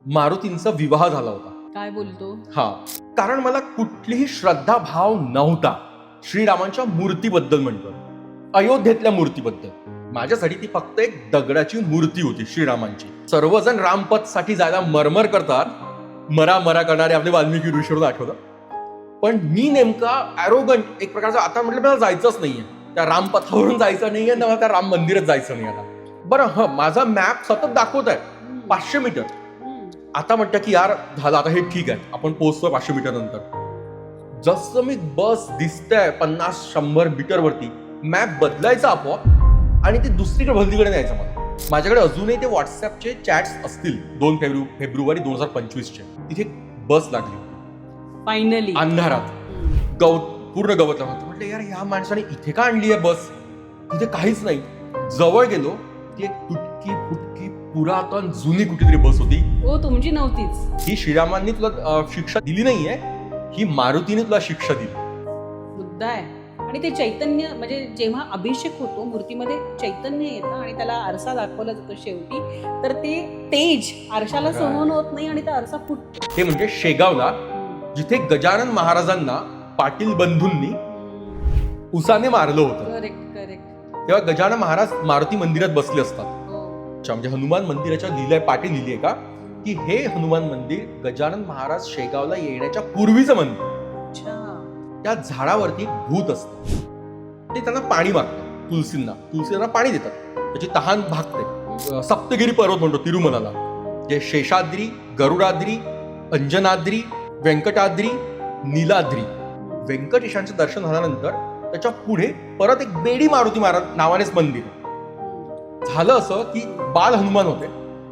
मारुतींचा विवाह झाला होता. काय बोलतो? हा, कारण मला कुठलीही श्रद्धा भाव नव्हता श्रीरामांच्या मूर्तीबद्दल. म्हणतो अयोध्येतल्या मूर्तीबद्दल. माझ्यासाठी ती फक्त एक दगडाची मूर्ती होती श्रीरामांची. सर्वजण रामपथसाठी जायला मरमर करतात, मरा मरा करणारे आपले वाल्मिकी ऋषीवर आठवलं. पण मी नेमका ॲरोगंट एक प्रकारचा, आता म्हटलं मला जायचंच नाहीये, त्या रामपथावरून जायचं नाहीये ना, त्या राम मंदिरात जायचं नाही. आता बरं, माझा मॅप सतत दाखवत आहे 500 मीटर. आता म्हणतं की यार झालं, आता हे ठीक आहे, आपण पोहोचतोय 500 मीटर नंतर. जसं मी बस दिसतंय 50-100 मीटर वरती, मॅप बदलायचा आपोआप आणि ते दुसरीकडे भलतीकडे न्यायचं मला. माझ्याकडे अजूनही ते व्हॉट्सअपचे चॅट्स असतील 2 फेब्रुवारी 2025चे. तिथे बस लागली फायनली अंधारात, पूर्ण गवत लागलं. म्हटलं यार ह्या माणसाने इथे का आणली आहे बस, तिथे काहीच नाही. जवळ गेलो, ती एक तुटकी फुटकी पुरातन जुनी कुठेतरी बस होती. ओ, तुमची नव्हतीच. ही श्रीरामांनी तुला शिक्षा दिली नाहीये, ही मारुतीने तुला शिक्षा दिली. मुद्दा आहे. आणि ते चैतन्य, म्हणजे जेव्हा अभिषेक होतो मूर्तीमध्ये चैतन्य येतं आणि त्याला आरसा दाखवला जातो शेवटी, तर ते तेज आरशाला सहन होत नाही आणि त्या आरसा फुटतो. ते म्हणजे शेगावला, जिथे गजानन महाराजांना पाटील बंधूंनी उसाने मारलं होतं. Correct correct. तेव्हा गजानन महाराज मारुती मंदिरात बसले असतात. हो. म्हणजे हनुमान मंदिराच्या पाठी लिहिली आहे का की हे हनुमान मंदिर गजानन महाराज शेगावला येण्याच्या पूर्वीचं मंदिर. अच्छा. त्या झाडावरती भूत असतं, ते त्यांना पाणी मागतं. तुलसींना पाणी देतात, त्याची तहान भागते. सप्तगिरी पर्वत म्हणतो तिरुमलाला, जे शेषाद्री, गरुडाद्री, अंजनाद्री, व्यंकटाद्री, नीलाद्री. व्यंकटेशांचं दर्शन झाल्यानंतर त्याच्या पुढे परत एक बेडी मारुती महाराज नावानेच मंदिर. झालं असं की बाल हनुमान होते,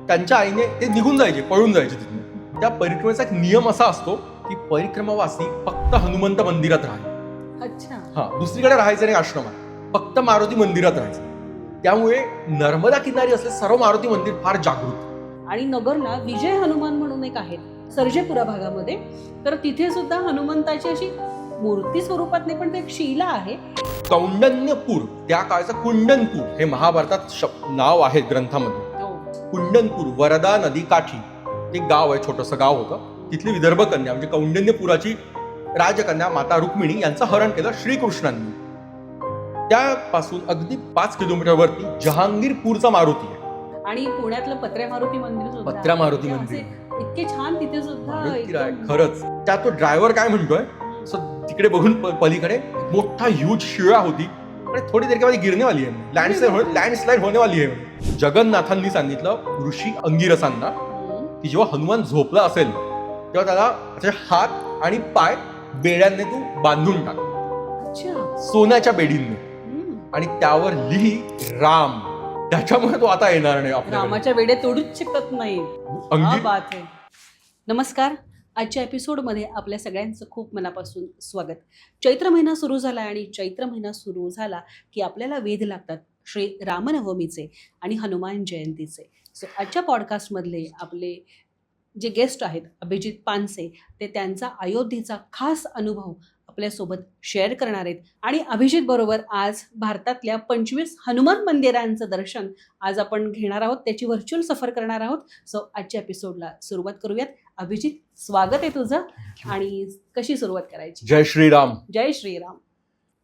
त्यांच्या आईने ते निघून जायचे, पळून जायचे तिथून. त्या परिक्रमेचा एक नियम असा असतो की परिक्रमावासी फक्त हनुमंत मंदिरात राहायचे. अच्छा. दुसरीकडे राहायचं नाही आश्रमात, फक्त मारुती मंदिरात राहायचं. त्यामुळे नर्मदा किनारी असले सर्व मारुती मंदिर फार जागृत. आणि नगरला विजय हनुमान म्हणून एक आहेत सर्जेपुरा भागामध्ये, तर तिथे सुद्धा हनुमंताची अशी मूर्ती स्वरूपात नाही, पण ते एक शिला आहे. कौंडन्यपूर, त्या काळचं कुंडनपूर हे महाभारतात नाव आहे ग्रंथामध्ये. कुंडनपूर वरदा नदी काठी ते गाव आहे, छोटंसं गाव होतं. तिथली विदर्भ कन्या म्हणजे कौंडन्यपुराची राजकन्या माता रुक्मिणी यांचं हरण केलं श्रीकृष्णांनी. त्यापासून अगदी 5 किलोमीटर वरती जहांगीरपूरचा मारुती आहे. आणि पुण्यातलं पत्र्या मारुती मंदिर सुद्धा. पत्र्या मारुती म्हणजे मंदिर इतके छान तिथे सुद्धा एकदम. खरंच. त्यात तो ड्रायव्हर काय म्हणतोय, तिकडे बघून पलीकडे मोठा ह्यूज शिळा होती आणि थोडी देर मध्ये गिरने वाली आहे, लँडस्लाइड होने वाली आहे. जगन्नाथांनी सांगितलं ऋषी अंगिरसांना की जेव्हा हनुमान झोपला असेल तेव्हा त्याला त्याचे हात आणि पाय बेड्यांनी तू बांधून टाक. अच्छा. सोन्याच्या बेडींनी, आणि त्यावर लिही राम. त्याच्यामुळे तो आता येणार नाही. रामाच्या वेडे तोडूच शकत नाही. बात आहे. नमस्कार. आजच्या एपिसोडमध्ये आपल्या सगळ्यांचं खूप मनापासून स्वागत. चैत्र महिना सुरू झाला आणि चैत्र महिना सुरू झाला की आपल्याला वेध लागतात श्री रामनवमीचे आणि हनुमान जयंतीचे. सो आजच्या पॉडकास्टमधले आपले जे गेस्ट आहेत अभिजित पानसे, ते त्यांचा अयोध्येचा खास अनुभव आपल्यासोबत शेअर करणार आहेत. आणि अभिजित बरोबर आज भारतातल्या 25 हनुमान मंदिरांचं दर्शन आज आपण घेणार आहोत, त्याची व्हर्च्युअल सफर करणार आहोत. सो आजच्या एपिसोडला सुरुवात करूयात. अभिजित, स्वागत आहे तुझं. आणि कशी सुरुवात करायची? जय श्रीराम. जय श्रीराम.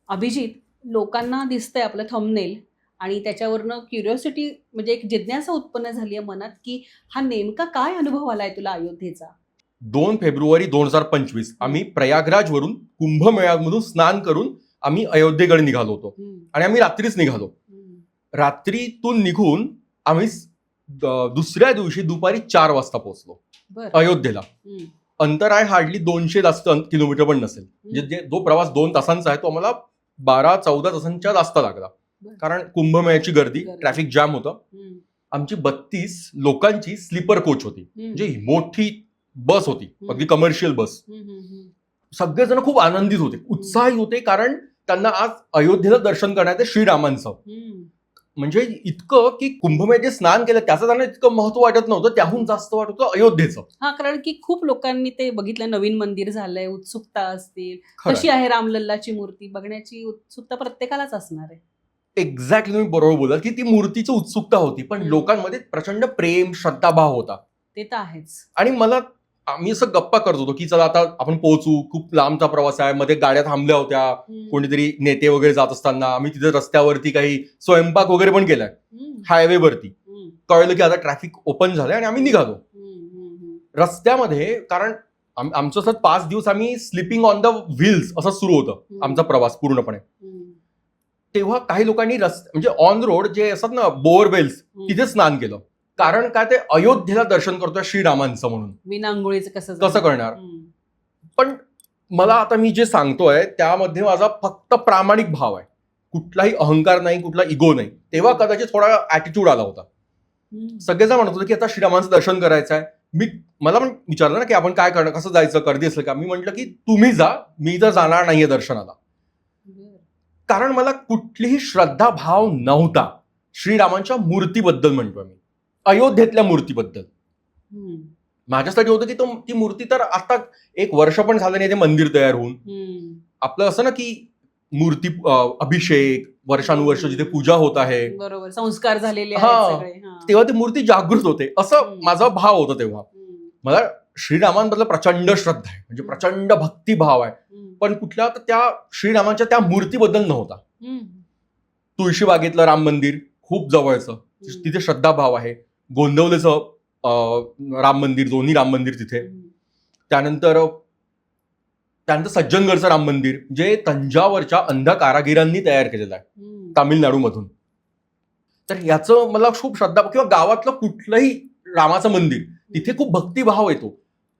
अभिजित, लोकांना दिसतंय आपलं थंबनेल आणि त्याच्यावरनं क्युरिओसिटी, म्हणजे एक जिज्ञासा उत्पन्न झाली आहे मनात की हा नेमका काय अनुभव आलाय तुला अयोध्येचा? 2 फेब्रुवारी 2025 आम्ही प्रयागराज वरून कुंभमेळ्यामधून स्नान करून आम्ही अयोध्येकडे निघालो होतो. आणि आम्ही रात्रीच निघालो. रात्रीतून निघून आम्ही दुसऱ्या दिवशी दुपारी 4 वाजता पोहोचलो अयोध्येला. अंतर आहे हार्डली 200 जास्त किलोमीटर पण नसेल. म्हणजे जो प्रवास 2 तासांचा आहे तो आम्हाला 12-14 तासांच्या जास्त लागला. कारण कुंभमेळ्याची गर्दी, ट्रॅफिक जॅम होतं. आमची 32 लोकांची स्लीपर कोच होती, म्हणजे मोठी बस होती, अगदी कमर्शियल बस. सगळेजण खूप आनंदित होते, उत्साही होते, कारण त्यांना आज अयोध्येला दर्शन करण्याचं श्रीरामांचं. म्हणजे इतकं की कुंभमेळ्यात जे स्नान केलं त्याचं त्यांना इतकं महत्व वाटत नव्हतं, त्याहून जास्त वाटत होतं अयोध्येचं. कारण की खूप लोकांनी ते बघितलं, नवीन मंदिर झालंय, उत्सुकता असतील. कशी आहे रामलल्लाची मूर्ती बघण्याची उत्सुकता प्रत्येकालाच असणार आहे. एक्झॅक्टली, तुम्ही बरोबर बोलाल की ती मूर्तीची उत्सुकता होती, पण लोकांमध्ये प्रचंड प्रेम, श्रद्धाभाव होता. ते तर आहेच. आणि आम्ही असं गप्पा करत होतो की चला आता आपण पोहोचू, खूप लांबचा प्रवास आहे, मध्ये गाड्या थांबल्या होत्या, कोणीतरी नेते वगैरे जात असताना आम्ही तिथे रस्त्यावरती काही स्वयंपाक वगैरे पण केलाय हायवेवरती. कळलं की आता ट्रॅफिक ओपन झालंय आणि आम्ही निघालो रस्त्यामध्ये. कारण आमचं असं 5 दिवस आम्ही स्लिपिंग ऑन द व्हील्स असं सुरू होतं आमचा प्रवास पूर्णपणे. तेव्हा काही लोकांनी म्हणजे ऑन रोड जे असतात ना बोअरवेल्स, तिथे स्नान केलं. कारण काय, ते अयोध्येला दर्शन करतोय श्रीरामांचं म्हणून. विना आंघोळीचं कसं करणार. पण मला आता मी जे सांगतोय त्यामध्ये माझा फक्त प्रामाणिक भाव आहे, कुठलाही अहंकार नाही, कुठला इगो नाही. तेव्हा कदाचित थोडा ऍटिट्यूड आला होता. सगळेजण म्हणत होते की आता श्रीरामांचं दर्शन करायचं आहे. मला पण विचारलं ना की आपण काय करणार, कसं जायचं, गर्दी असेल का. मी म्हटलं की तुम्ही जा, मी तर जाणार नाहीये दर्शनाला. कारण मला कुठलीही श्रद्धा भाव नव्हता श्रीरामांच्या मूर्तीबद्दल. म्हणतोय मी अयोध्येतल्या मूर्तीबद्दल. माझ्यासाठी होतं की ती मूर्ती तर आता 1 वर्ष पण झालं नाही ते मंदिर तयार होऊन. आपलं असं ना की मूर्ती अभिषेक वर्षानुवर्ष जिथे पूजा होत आहे, बरोबर, संस्कार झालेले आहेत सगळे, तेव्हा ती मूर्ती जागृत होते असं माझा भाव होता. तेव्हा मला श्रीरामांबद्दल प्रचंड श्रद्धा आहे, म्हणजे प्रचंड भक्तिभाव आहे. पण कुठल्या त्या श्रीरामांच्या त्या मूर्तीबद्दल नव्हता. तुळशीबागेतलं राम मंदिर खूप जवळचं, तिथे श्रद्धाभाव आहे. गोंदवलेचं राम मंदिर, दोन्ही राम मंदिर तिथे. त्यानंतर सज्जनगडचं राम मंदिर, जे तंजावरच्या अंध कारागिरांनी तयार केलेलं आहे तामिळनाडूमधून. तर याचं मला खूप श्रद्धा. किंवा गावातलं कुठलंही रामाचं मंदिर, तिथे खूप भक्तिभाव येतो.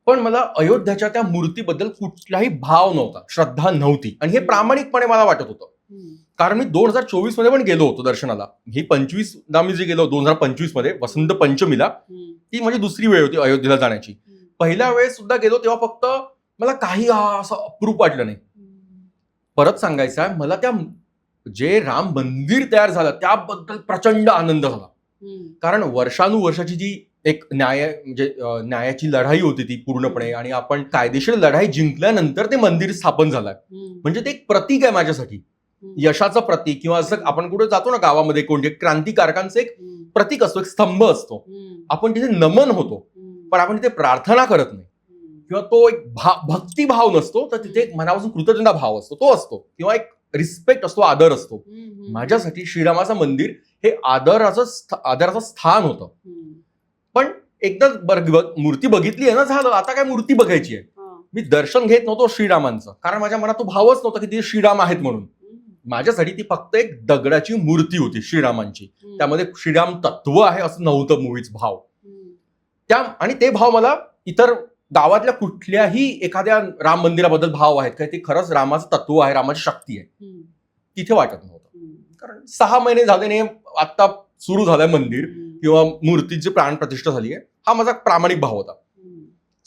पण मला अयोध्याच्या त्या मूर्तीबद्दल कुठलाही भाव नव्हता, श्रद्धा नव्हती. आणि हे प्रामाणिकपणे मला वाटत होतं. कारण मी 2024 मध्ये पण गेलो होतो दर्शनाला. ही 25दा मी जे गेलो 2025 मध्ये वसंत पंचमीला, ती माझी दुसरी वेळ होती अयोध्येला जाण्याची. पहिल्या वेळेस सुद्धा गेलो तेव्हा फक्त मला काही असं अप्रूप वाटलं नाही. परत सांगायचं आहे, मला त्या जे राम मंदिर तयार झालं त्याबद्दल प्रचंड आनंद झाला. कारण वर्षानुवर्षाची जी एक न्यायाची लढाई होती ती पूर्णपणे, आणि आपण कायदेशीर लढाई जिंकल्यानंतर ते मंदिर स्थापन झालंय. म्हणजे ते एक प्रतीक आहे माझ्यासाठी, यशाचं प्रतीक. किंवा असं आपण कुठे जातो ना गावामध्ये, कोणते क्रांतिकारकांचं एक प्रतीक असतो, एक स्तंभ असतो, आपण तिथे नमन होतो, पण आपण तिथे प्रार्थना करत नाही. किंवा तो एक भक्तिभाव नसतो, तर तिथे एक मनापासून कृतज्ञता भाव असतो, तो असतो. किंवा एक रिस्पेक्ट असतो, आदर असतो. माझ्यासाठी श्रीरामाचं मंदिर हे आदराचं स्थान होतं. पण एकदा मूर्ती बघितली आहे ना, झालं, आता काय मूर्ती बघायची आहे. मी दर्शन घेत नव्हतो श्रीरामांचं, कारण माझ्या मनात तो भावच नव्हता की ते श्रीराम आहेत म्हणून. माझ्यासाठी ती फक्त एक दगडाची मूर्ती होती श्रीरामांची. त्यामध्ये श्रीराम तत्व आहे असं नव्हतं मुळीच भाव. आणि ते भाव मला इतर गावातल्या कुठल्याही एखाद्या राम मंदिराबद्दल भाव आहेत काय, ते खरंच रामाचं तत्व आहे, रामाची शक्ती आहे, तिथे वाटत नव्हतं. कारण 6 महिने झाले नाही, आता सुरू झालंय मंदिर किंवा मूर्तीची प्राणप्रतिष्ठा झाली आहे, हा माझा प्रामाणिक भाव होता.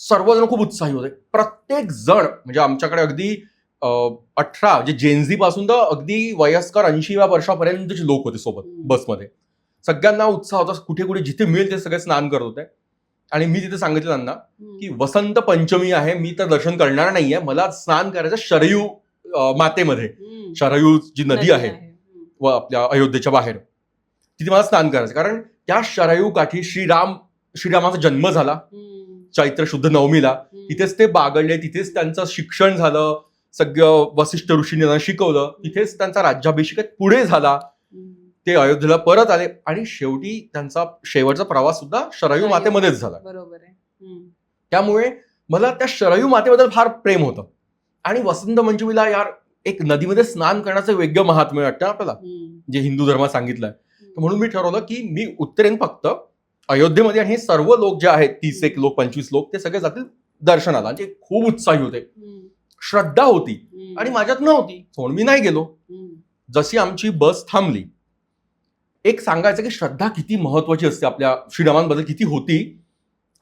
सर्वजण खूप उत्साही होते. प्रत्येक जण, म्हणजे आमच्याकडे अगदी 18 म्हणजे जेनझी पासून तर अगदी वयस्कर 80व्या वर्षापर्यंतचे लोक होते सोबत बसमध्ये. सगळ्यांना उत्साह होता. कुठे कुठे जिथे मिळेल ते सगळे स्नान करत होते. आणि मी तिथे सांगितलं त्यांना की वसंत पंचमी आहे, मी तर दर्शन करणार नाहीये, मला स्नान करायचं शरयू मातेमध्ये. शरयू जी नदी आहे व आपल्या अयोध्येच्या बाहेर, तिथे मला स्नान करायचं. कारण त्या शरयू काठी श्रीरामाचा जन्म झाला चैत्र शुद्ध नवमीला. तिथेच ते बागडले, तिथेच त्यांचं शिक्षण झालं, सगळं वसिष्ठ ऋषींनी त्यांना शिकवलं, तिथेच त्यांचा राज्याभिषेक पुढे झाला. ते अयोध्येला परत आले आणि शेवटी त्यांचा शेवटचा प्रवास सुद्धा शरयू मातेमध्येच झाला. बरोबर आहे. त्यामुळे मला त्या शरयू मातेबद्दल फार प्रेम होतं. आणि वसंत पंचमीला यार एक नदीमध्ये स्नान करण्याचं वेगळं महात्म्य वाटतं आपल्याला, जे हिंदू धर्मात सांगितलंय. म्हणून मी ठरवलं की मी उत्तरेन फक्त अयोध्येमध्ये, आणि हे सर्व लोक जे आहेत 30 लोक 25 लोक, ते सगळे जातील दर्शनाला. ते खूप उत्साही होते, श्रद्धा होती, आणि माझ्यात नव्हती म्हणून मी नाही गेलो. जशी आमची बस थांबली, एक सांगायचं की श्रद्धा किती महत्वाची असते आपल्या श्रीरामांबद्दल किती होती.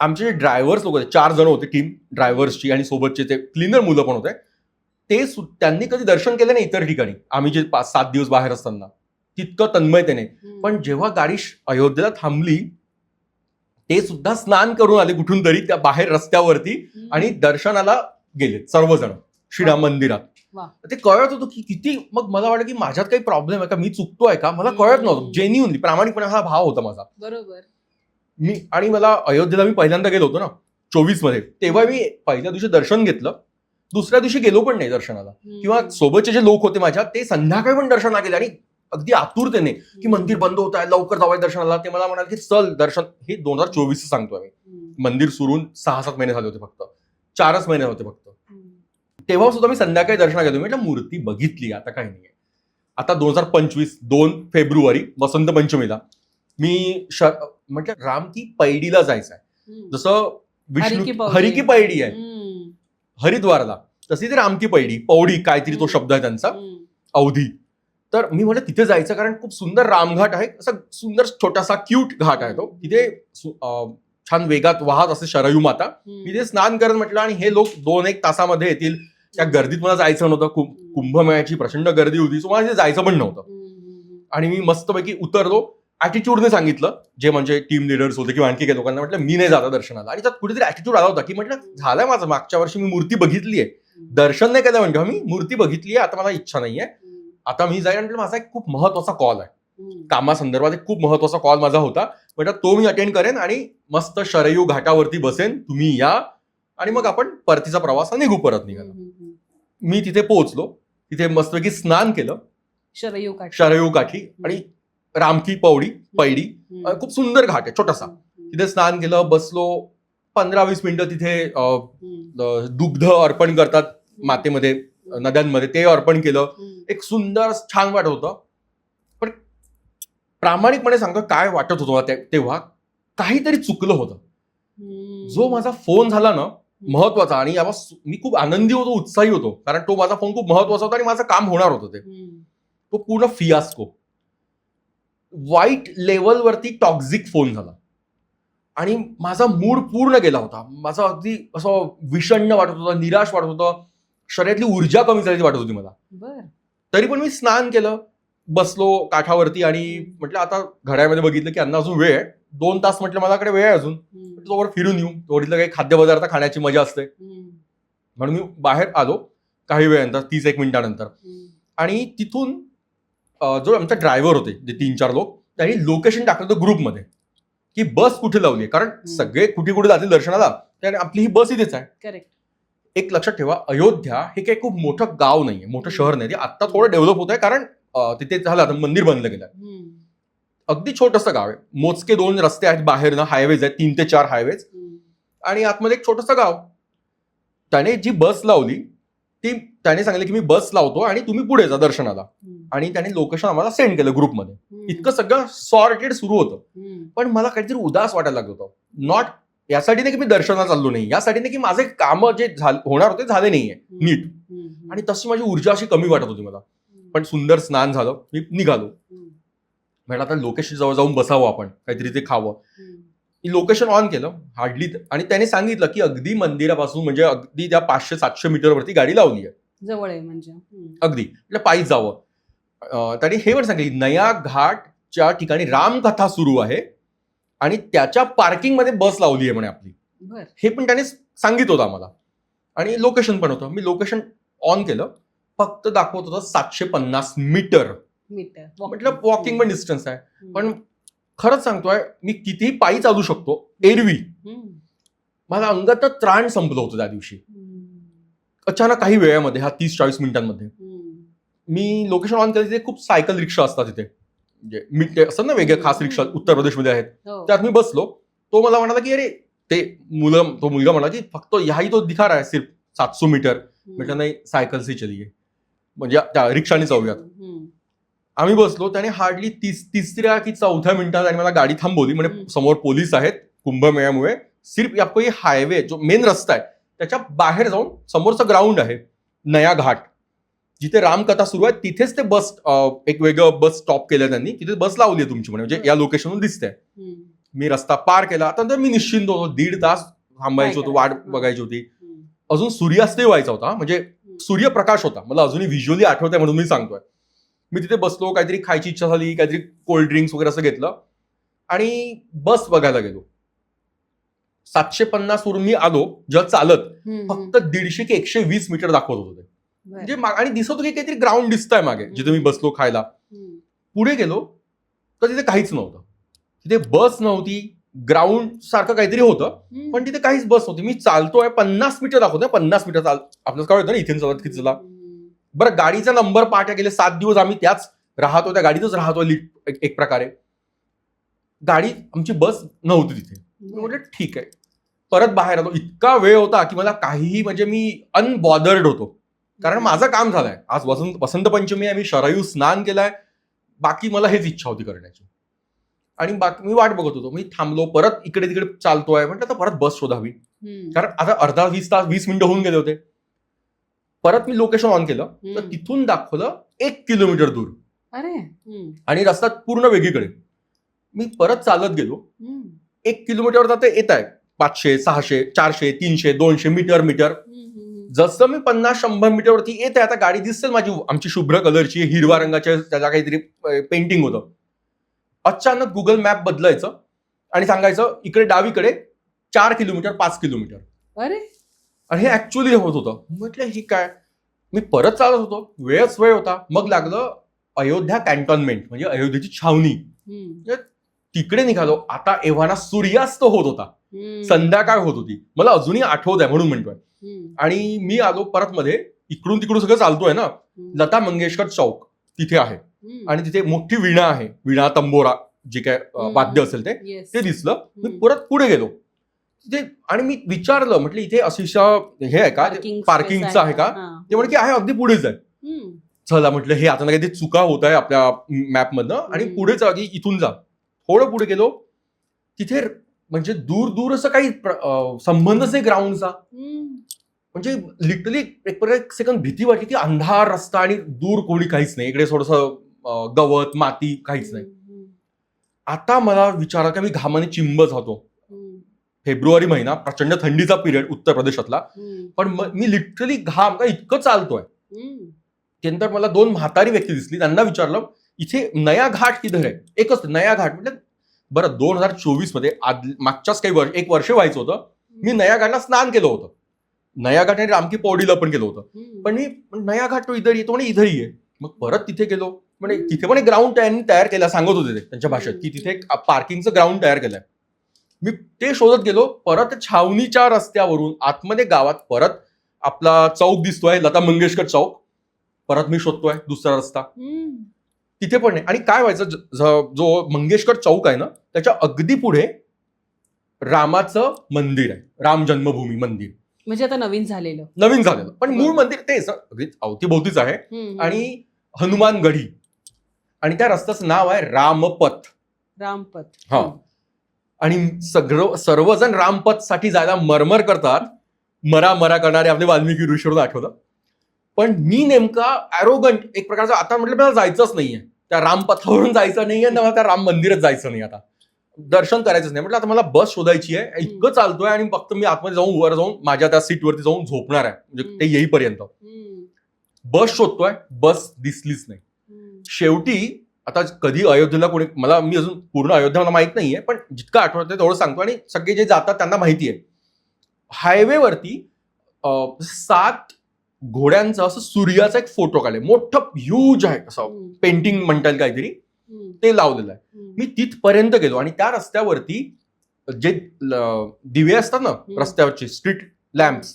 आमचे जे ड्रायव्हर्स लोक होते, 4 जण होते टीम ड्रायव्हर्सची, आणि सोबतचे ते क्लीनर मुलं पण होते. त्यांनी कधी दर्शन केलं नाही इतर ठिकाणी, आम्ही जे 5-7 दिवस बाहेर असताना, तितकं तन्मयतेने. पण जेव्हा गाडी अयोध्येला थांबली, ते सुद्धा स्नान करून आले कुठून तरी त्या बाहेर रस्त्यावरती, आणि दर्शनाला गेले सर्वजण श्रीराम मंदिरात. ते कळत होतं की किती. मग मला वाटलं की माझ्यात काही प्रॉब्लेम आहे का, मी चुकतोय का, मला कळत नव्हतं. जेन्युअनली प्रामाणिकपणे हा भाव होता माझा. बरोबर. मला अयोध्येला मी पहिल्यांदा गेलो होतो ना 24 मध्ये, तेव्हा मी पहिल्या दिवशी दर्शन घेतलं, दुसऱ्या दिवशी गेलो पण नाही दर्शनाला. किंवा सोबतचे जे लोक होते माझ्या ते संध्याकाळी पण दर्शनाला गेले आणि अगदी आतुरतेने की मंदिर बंद होत आहे, लवकर जावं दर्शनाला. ते मला म्हणाले की चल दर्शन. हे 2024 सांगतो आम्ही. मंदिर सुरून 6-7 महिने झाले होते, फक्त 4च महिने होते फक्त. तेव्हा सुद्धा मी संध्याकाळी दर्शनाला गेलो. म्हटलं मूर्ती बघितली, आता काही नाहीये. आता 2025 2 फेब्रुवारी वसंत पंचमीला मी म्हटलं राम की पैडीला जायचं आहे. जसं विष्णू हरी की पैडी आहे हरिद्वारला, तशी ती राम की पौडी काहीतरी तो शब्द आहे त्यांचा, अवधी. तर मी म्हटलं तिथे जायचं, कारण खूप सुंदर रामघाट आहे. असा सुंदर छोटासा क्यूट घाट आहे तो. तिथे छान वेगात वाहत असे शरयू माता. तिथे स्नान करत म्हटलं, आणि हे लोक 2-1 तासामध्ये येतील. त्या गर्दीत मला जायचं नव्हतं. कुंभमेळ्याची प्रचंड गर्दी होती, सो मला तिथे जायचं पण नव्हतं. आणि मी मस्तपैकी उतरलो. ऍटिट्यूडने सांगितलं, जे म्हणजे टीम लिडर्स होते किंवा आणखी काही लोकांना, म्हटलं मी नाही जाता दर्शनाला. आणि त्यात कुठेतरी ऍटिट्यूड आला होता की म्हटलं झालंय माझं, मागच्या वर्षी मी मूर्ती बघितली आहे, दर्शन नाही केलं म्हणजे मी मूर्ती बघितली आहे, आता मला इच्छा नाहीये, आता मी जाईन. म्हटलं माझा एक खूप महत्वाचा कॉल आहे, कामासंदर्भात एक खूप महत्वाचा कॉल माझा होता. म्हटलं तो मी अटेंड करेन आणि मस्त शरयू घाटावरती बसेन, तुम्ही या, आणि मग आपण परतीचा प्रवास निघू परत निघाला. मी तिथे पोहोचलो, तिथे मस्तपैकी स्नान केलं शरयू काठी, आणि रामकी पैडी खूप सुंदर घाट आहे छोटासा. तिथे स्नान केलं, बसलो 15-20 मिनिटं. तिथे दुग्ध अर्पण करतात मातेमध्ये, नद्यांमध्ये, ते अर्पण केलं. एक सुंदर छान वाटत होतं. पण प्रामाणिकपणे सांगतो, काय वाटत होतं तेव्हा काहीतरी चुकलं होतं. जो माझा फोन झाला ना महत्वाचा, आणि मी खूप आनंदी होतो, उत्साही होतो, कारण तो माझा फोन खूप महत्वाचा होता आणि माझं काम होणार होतं. तो पूर्ण फियास्को, वाईट लेवलवरती टॉक्झिक फोन झाला आणि माझा मूड पूर्ण गेला होता. माझं अगदी असं विषण्ण वाटत होतं, निराश वाटत होतं, शरीरातली ऊर्जा कमी झाली वाटत होती मला. तरी पण मी स्नान केलं, बसलो काठावरती आणि म्हटलं आता घड्याळमध्ये बघितलं की अन्न अजून वेळ आहे, 2 तास. म्हटलं माझ्याकडे वेळ आहे अजून, तोवर फिरून येऊ, तोवरीतलं काही खाद्यपदार्थ खाण्याची मजा असते. म्हणून मी बाहेर आलो काही वेळानंतर, 30-1 मिनिटानंतर. आणि तिथून जो आमचा ड्रायव्हर होते, जे 3-4 लोक, त्यांनी लोकेशन टाकलं होतं ग्रुपमध्ये की बस कुठे लावली आहे, कारण सगळे कुठे कुठे जातील दर्शनाला, त्याने आपली ही बस इथेच आहे. करेक्ट. एक लक्षात ठेवा, अयोध्या हे काही खूप मोठं गाव नाहीये, मोठं शहर नाही. ते आता थोडं डेव्हलप होत आहे, कारण तिथे झालं आता मंदिर बांधलं गेलं. अगदी छोटंसं गाव आहे, मोजके 2 रस्ते आहेत, बाहेर ना हायवेज आहेत, 3 ते 4 हायवेज, आणि आतमध्ये एक छोटंसं गाव. त्याने जी बस लावली ती त्याने सांगितलं की मी बस लावतो आणि तुम्ही पुढे जा दर्शनाला, आणि त्याने लोकेशन आम्हाला सेंड केलं ग्रुपमध्ये. इतकं सगळं सॉर्टेड सुरू होतं. पण मला काहीतरी उदास वाटायला लागलं होतं. नॉट यासाठी नाही की मी दर्शनाला चाललो नाही, यासाठी नाही की माझे काम जे होणार होते झाले नाहीये नीट, आणि तशी माझी ऊर्जा अशी कमी वाटत होती मला. पण सुंदर स्नान झालं, मी निघालो. म्हटलं आता लोकेशन जवळ जाऊन बसावं आपण, काहीतरी ते खावं. लोकेशन ऑन केलं हार्डली, आणि त्याने सांगितलं की अगदी मंदिरापासून म्हणजे अगदी त्या 500-700 मीटरवरती गाडी लावली आहे, जवळ आहे म्हणजे अगदी, म्हणजे पायीच जावं. त्याने हे पण सांगितलं नया घाटच्या ठिकाणी रामकथा सुरू आहे आणि त्याच्या पार्किंगमध्ये बस लावली आहे म्हणे आपली. हे पण त्याने सांगितलं होतं आम्हाला, आणि लोकेशन पण होतं. मी लोकेशन ऑन केलं, फक्त दाखवत होतं 750 मीटर. म्हटलं वॉकिंग पण डिस्टन्स आहे, पण खरंच सांगतोय मी कितीही पायी चालू शकतो एरवी. माझ्या अंगात त्राण संपलं होतं त्या दिवशी. अचानक काही वेळामध्ये, ह्या 30-40 मिनिटांमध्ये मी लोकेशन ऑन केलं. तिथे खूप सायकल रिक्षा असतात तिथे, म्हणजे असतात ना वेगळे खास रिक्षा, उत्तर प्रदेशमध्ये आहेत. त्यात मी बसलो. तो मला म्हणाला की अरे तो मुलगा म्हणाला की फक्त ह्याही तो दिखा रहा है सिर्फ 700 मीटर. म्हटलं नाही, सायकल से चलिए, म्हणजे त्या रिक्षाने जाऊयात. आम्ही बसलो. त्याने हार्डली 3ऱ्या की 4थ्या मिनिटात आणि मला गाडी थांबवली. म्हणजे समोर पोलीस आहेत कुंभमेळ्यामुळे. सिर्फ आपको ये हायवे जो मेन रस्ता आहे त्याच्या बाहेर जाऊन समोरचं ग्राउंड आहे, नया घाट, जिथे रामकथा सुरू आहे, तिथेच ते बस, एक वेगळं बस स्टॉप केलं त्यांनी, तिथे बस लावली आहे तुमची, म्हणजे या लोकेशनवरून दिसतंय. मी रस्ता पार केला. आता मी निश्चिंत होतो. 1.5 तास थांबायचं होतं, वाट बघायची होती. अजून सूर्यास्तही व्हायचा होता, म्हणजे सूर्यप्रकाश होता. मला अजूनही व्हिज्युअली आठवतंय म्हणून मी सांगतोय. मी तिथे बसलो, काहीतरी खायची इच्छा झाली, काहीतरी कोल्ड ड्रिंक्स वगैरे असं घेतलं आणि बस बघायला गेलो. 750 वरून मी आलो जेव्हा चालत, फक्त 150 की 120 मीटर दाखवत होते. म्हणजे आणि दिसत होतं की काहीतरी ग्राउंड दिसतंय मागे, जिथे मी बसलो खायला. पुढे गेलो तर तिथे काहीच नव्हतं. तिथे बस नव्हती, ग्राउंड सारखं काहीतरी होतं, पण तिथे काहीच बस नव्हती. मी चालतोय 50 मीटर दाखवतोय, 50 मीटर आपल्याला काय होतं ना इथे चालत किती चला. बरं, गाडीचा नंबर पाठ गेले 7 दिवस आम्ही त्याच राहतो, त्या गाडीतच राहतो एक प्रकारे. गाडी आमची बस नव्हती तिथे. म्हटलं ठीक आहे, परत बाहेर आलो. इतका वेळ होता की मला काहीही म्हणजे मी अनबॉदर्ड होतो, कारण माझं काम झालंय. आज वसंत पंचमी आहे, मी शरयू स्नान केलाय, बाकी मला हेच इच्छा होती करण्याची. आणि बाकी मी वाट बघत होतो. मी थांबलो, परत इकडे तिकडे चालतोय, म्हटलं तर परत बस शोधावी, कारण आता अर्धा 20 मिनिटं होऊन गेले होते. परत मी लोकेशन ऑन केलं तर तिथून दाखवलं 1 किलोमीटर दूर. आणि रस्ता पूर्ण वेगळीकडे. मी परत चालत गेलो. 1 किलोमीटर जाते येत आहे 500, 600, 400, 300, 200 मीटर. जसं मी 50-100 मीटरवरती येत आहे, आता गाडी दिसेल माझी, आमची शुभ्र कलरची, हिरव्या रंगाच्या, त्याला काहीतरी पेंटिंग होतं. अचानक गुगल मॅप बदलायचं आणि सांगायचं इकडे डावीकडे 4 किलोमीटर, 5 किलोमीटर. आणि हे ऍक्च्युअली होत होतं. म्हटलं ही काय. मी परत चालत होतो, वेळच वेळ होता. मग लागलं अयोध्या कॅन्टॉनमेंट, म्हणजे अयोध्येची छावणी. तिकडे निघालो. आता एव्हाना सूर्यास्त होत होता, संध्याकाळ होत होती. मला अजूनही आठवत आहे म्हणून म्हणतोय. आणि मी आलो परत मध्ये, इकडून तिकडून सगळं चालतोय ना. लता मंगेशकर चौक तिथे आहे आणि तिथे मोठी वीणा आहे, वीणा तंबोरा जे काय वाद्य असेल ते दिसलं. मी परत पुढे गेलो तिथे आणि मी विचारलं, म्हटलं इथे अशीशा हे आहे का, पार्किंगचं आहे का. ते म्हणे की आहे, अगदी पुढेच आहे. चला म्हटलं हे आता काही चुका होत आहे आपल्या मॅपमधनं, आणि पुढेच इथून जा. थोडं पुढे गेलो, तिथे म्हणजे दूर दूर असं काही संबंधच नाही ग्राउंडचा. म्हणजे लिटरली एक सेकंद भीती वाटली की अंधार रस्ता आणि दूर कोणी काहीच नाही, इकडे थोडंसं गवत माती काहीच नाही. आता मला विचारा की मी घामाने चिंब जातो. फेब्रुवारी महिना, प्रचंड थंडीचा पिरियड उत्तर प्रदेशातला, पण मी लिटरली घाम का इतकं चालतोय. त्यानंतर मला 2 म्हातारी व्यक्ती दिसली. त्यांना विचारलं इथे नया घाट किधर आहे. एकच नया घाट. म्हटलं बरं, 2024 मध्ये मागच्याच काही एक वर्ष व्हायचं होतं, मी नया घाटला स्नान केलं होतं. नया घाट आणि रामकी पौडीला पण केलं होतं. पण मी नया घाट तो इधर येतो म्हणे, इधरही आहे. मग परत तिथे गेलो, म्हणजे तिथे पण एक ग्राउंड तयार केलं, सांगत होते ते त्यांच्या भाषेत की तिथे एक पार्किंगचं ग्राउंड तयार केलंय. मी ते शोधत गेलो. परत छावणीच्या रस्त्यावरून आतमध्ये गावात परत आपला चौक दिसतोय, लता मंगेशकर चौक. परत मी शोधतोय दुसरा रस्ता, तिथे पण नाही. आणि काय व्हायचं, जो मंगेशकर चौक आहे ना, त्याच्या अगदी पुढे रामाचं मंदिर आहे, राम जन्मभूमी मंदिर. म्हणजे आता नवीन झालेलं, पण मूळ मंदिर तेच अगदी अवतीभोवतीच आहे. आणि हनुमान गढी, आणि त्या रस्त्याचं नाव आहे रामपथ. हा. आणि सर्वजण रामपथ साठी जायला मरमर करतात. मरा करणारे आपले वाल्मिकी ऋषीवरून आठवलं. पण मी नेमका ॲरोगंट एक प्रकारचा, आता म्हटलं मला जायचंच नाहीये, त्या रामपथावरून जायचं नाहीये ना, त्या राम मंदिरात जायचं नाही, आता दर्शन करायचंच नाही. म्हटलं आता मला बस शोधायची आहे. इतकं चालतोय आणि फक्त मी आतमध्ये जाऊन वर जाऊन माझ्या त्या सीटवरती जाऊन झोपणार आहे, म्हणजे ते येईपर्यंत. बस शोधतोय, बस दिसलीच नाही. शेवटी आता कधी अयोध्येला कोणी, मी अजून पूर्ण अयोध्या मला माहित नाहीये, पण जितकं आठवतंय तेवढं सांगतो. आणि सगळे जे जातात त्यांना माहिती आहे, हायवेवरती 7 घोड्यांचा असं सूर्याचा एक फोटो काढलाय, मोठं ह्यूज आहे, असं पेंटिंग म्हणता येईल काहीतरी, ते लावलेलं आहे. मी तिथपर्यंत गेलो आणि त्या रस्त्यावरती जे दिवे असतात ना रस्त्यावरचे, स्ट्रीट लॅम्प्स,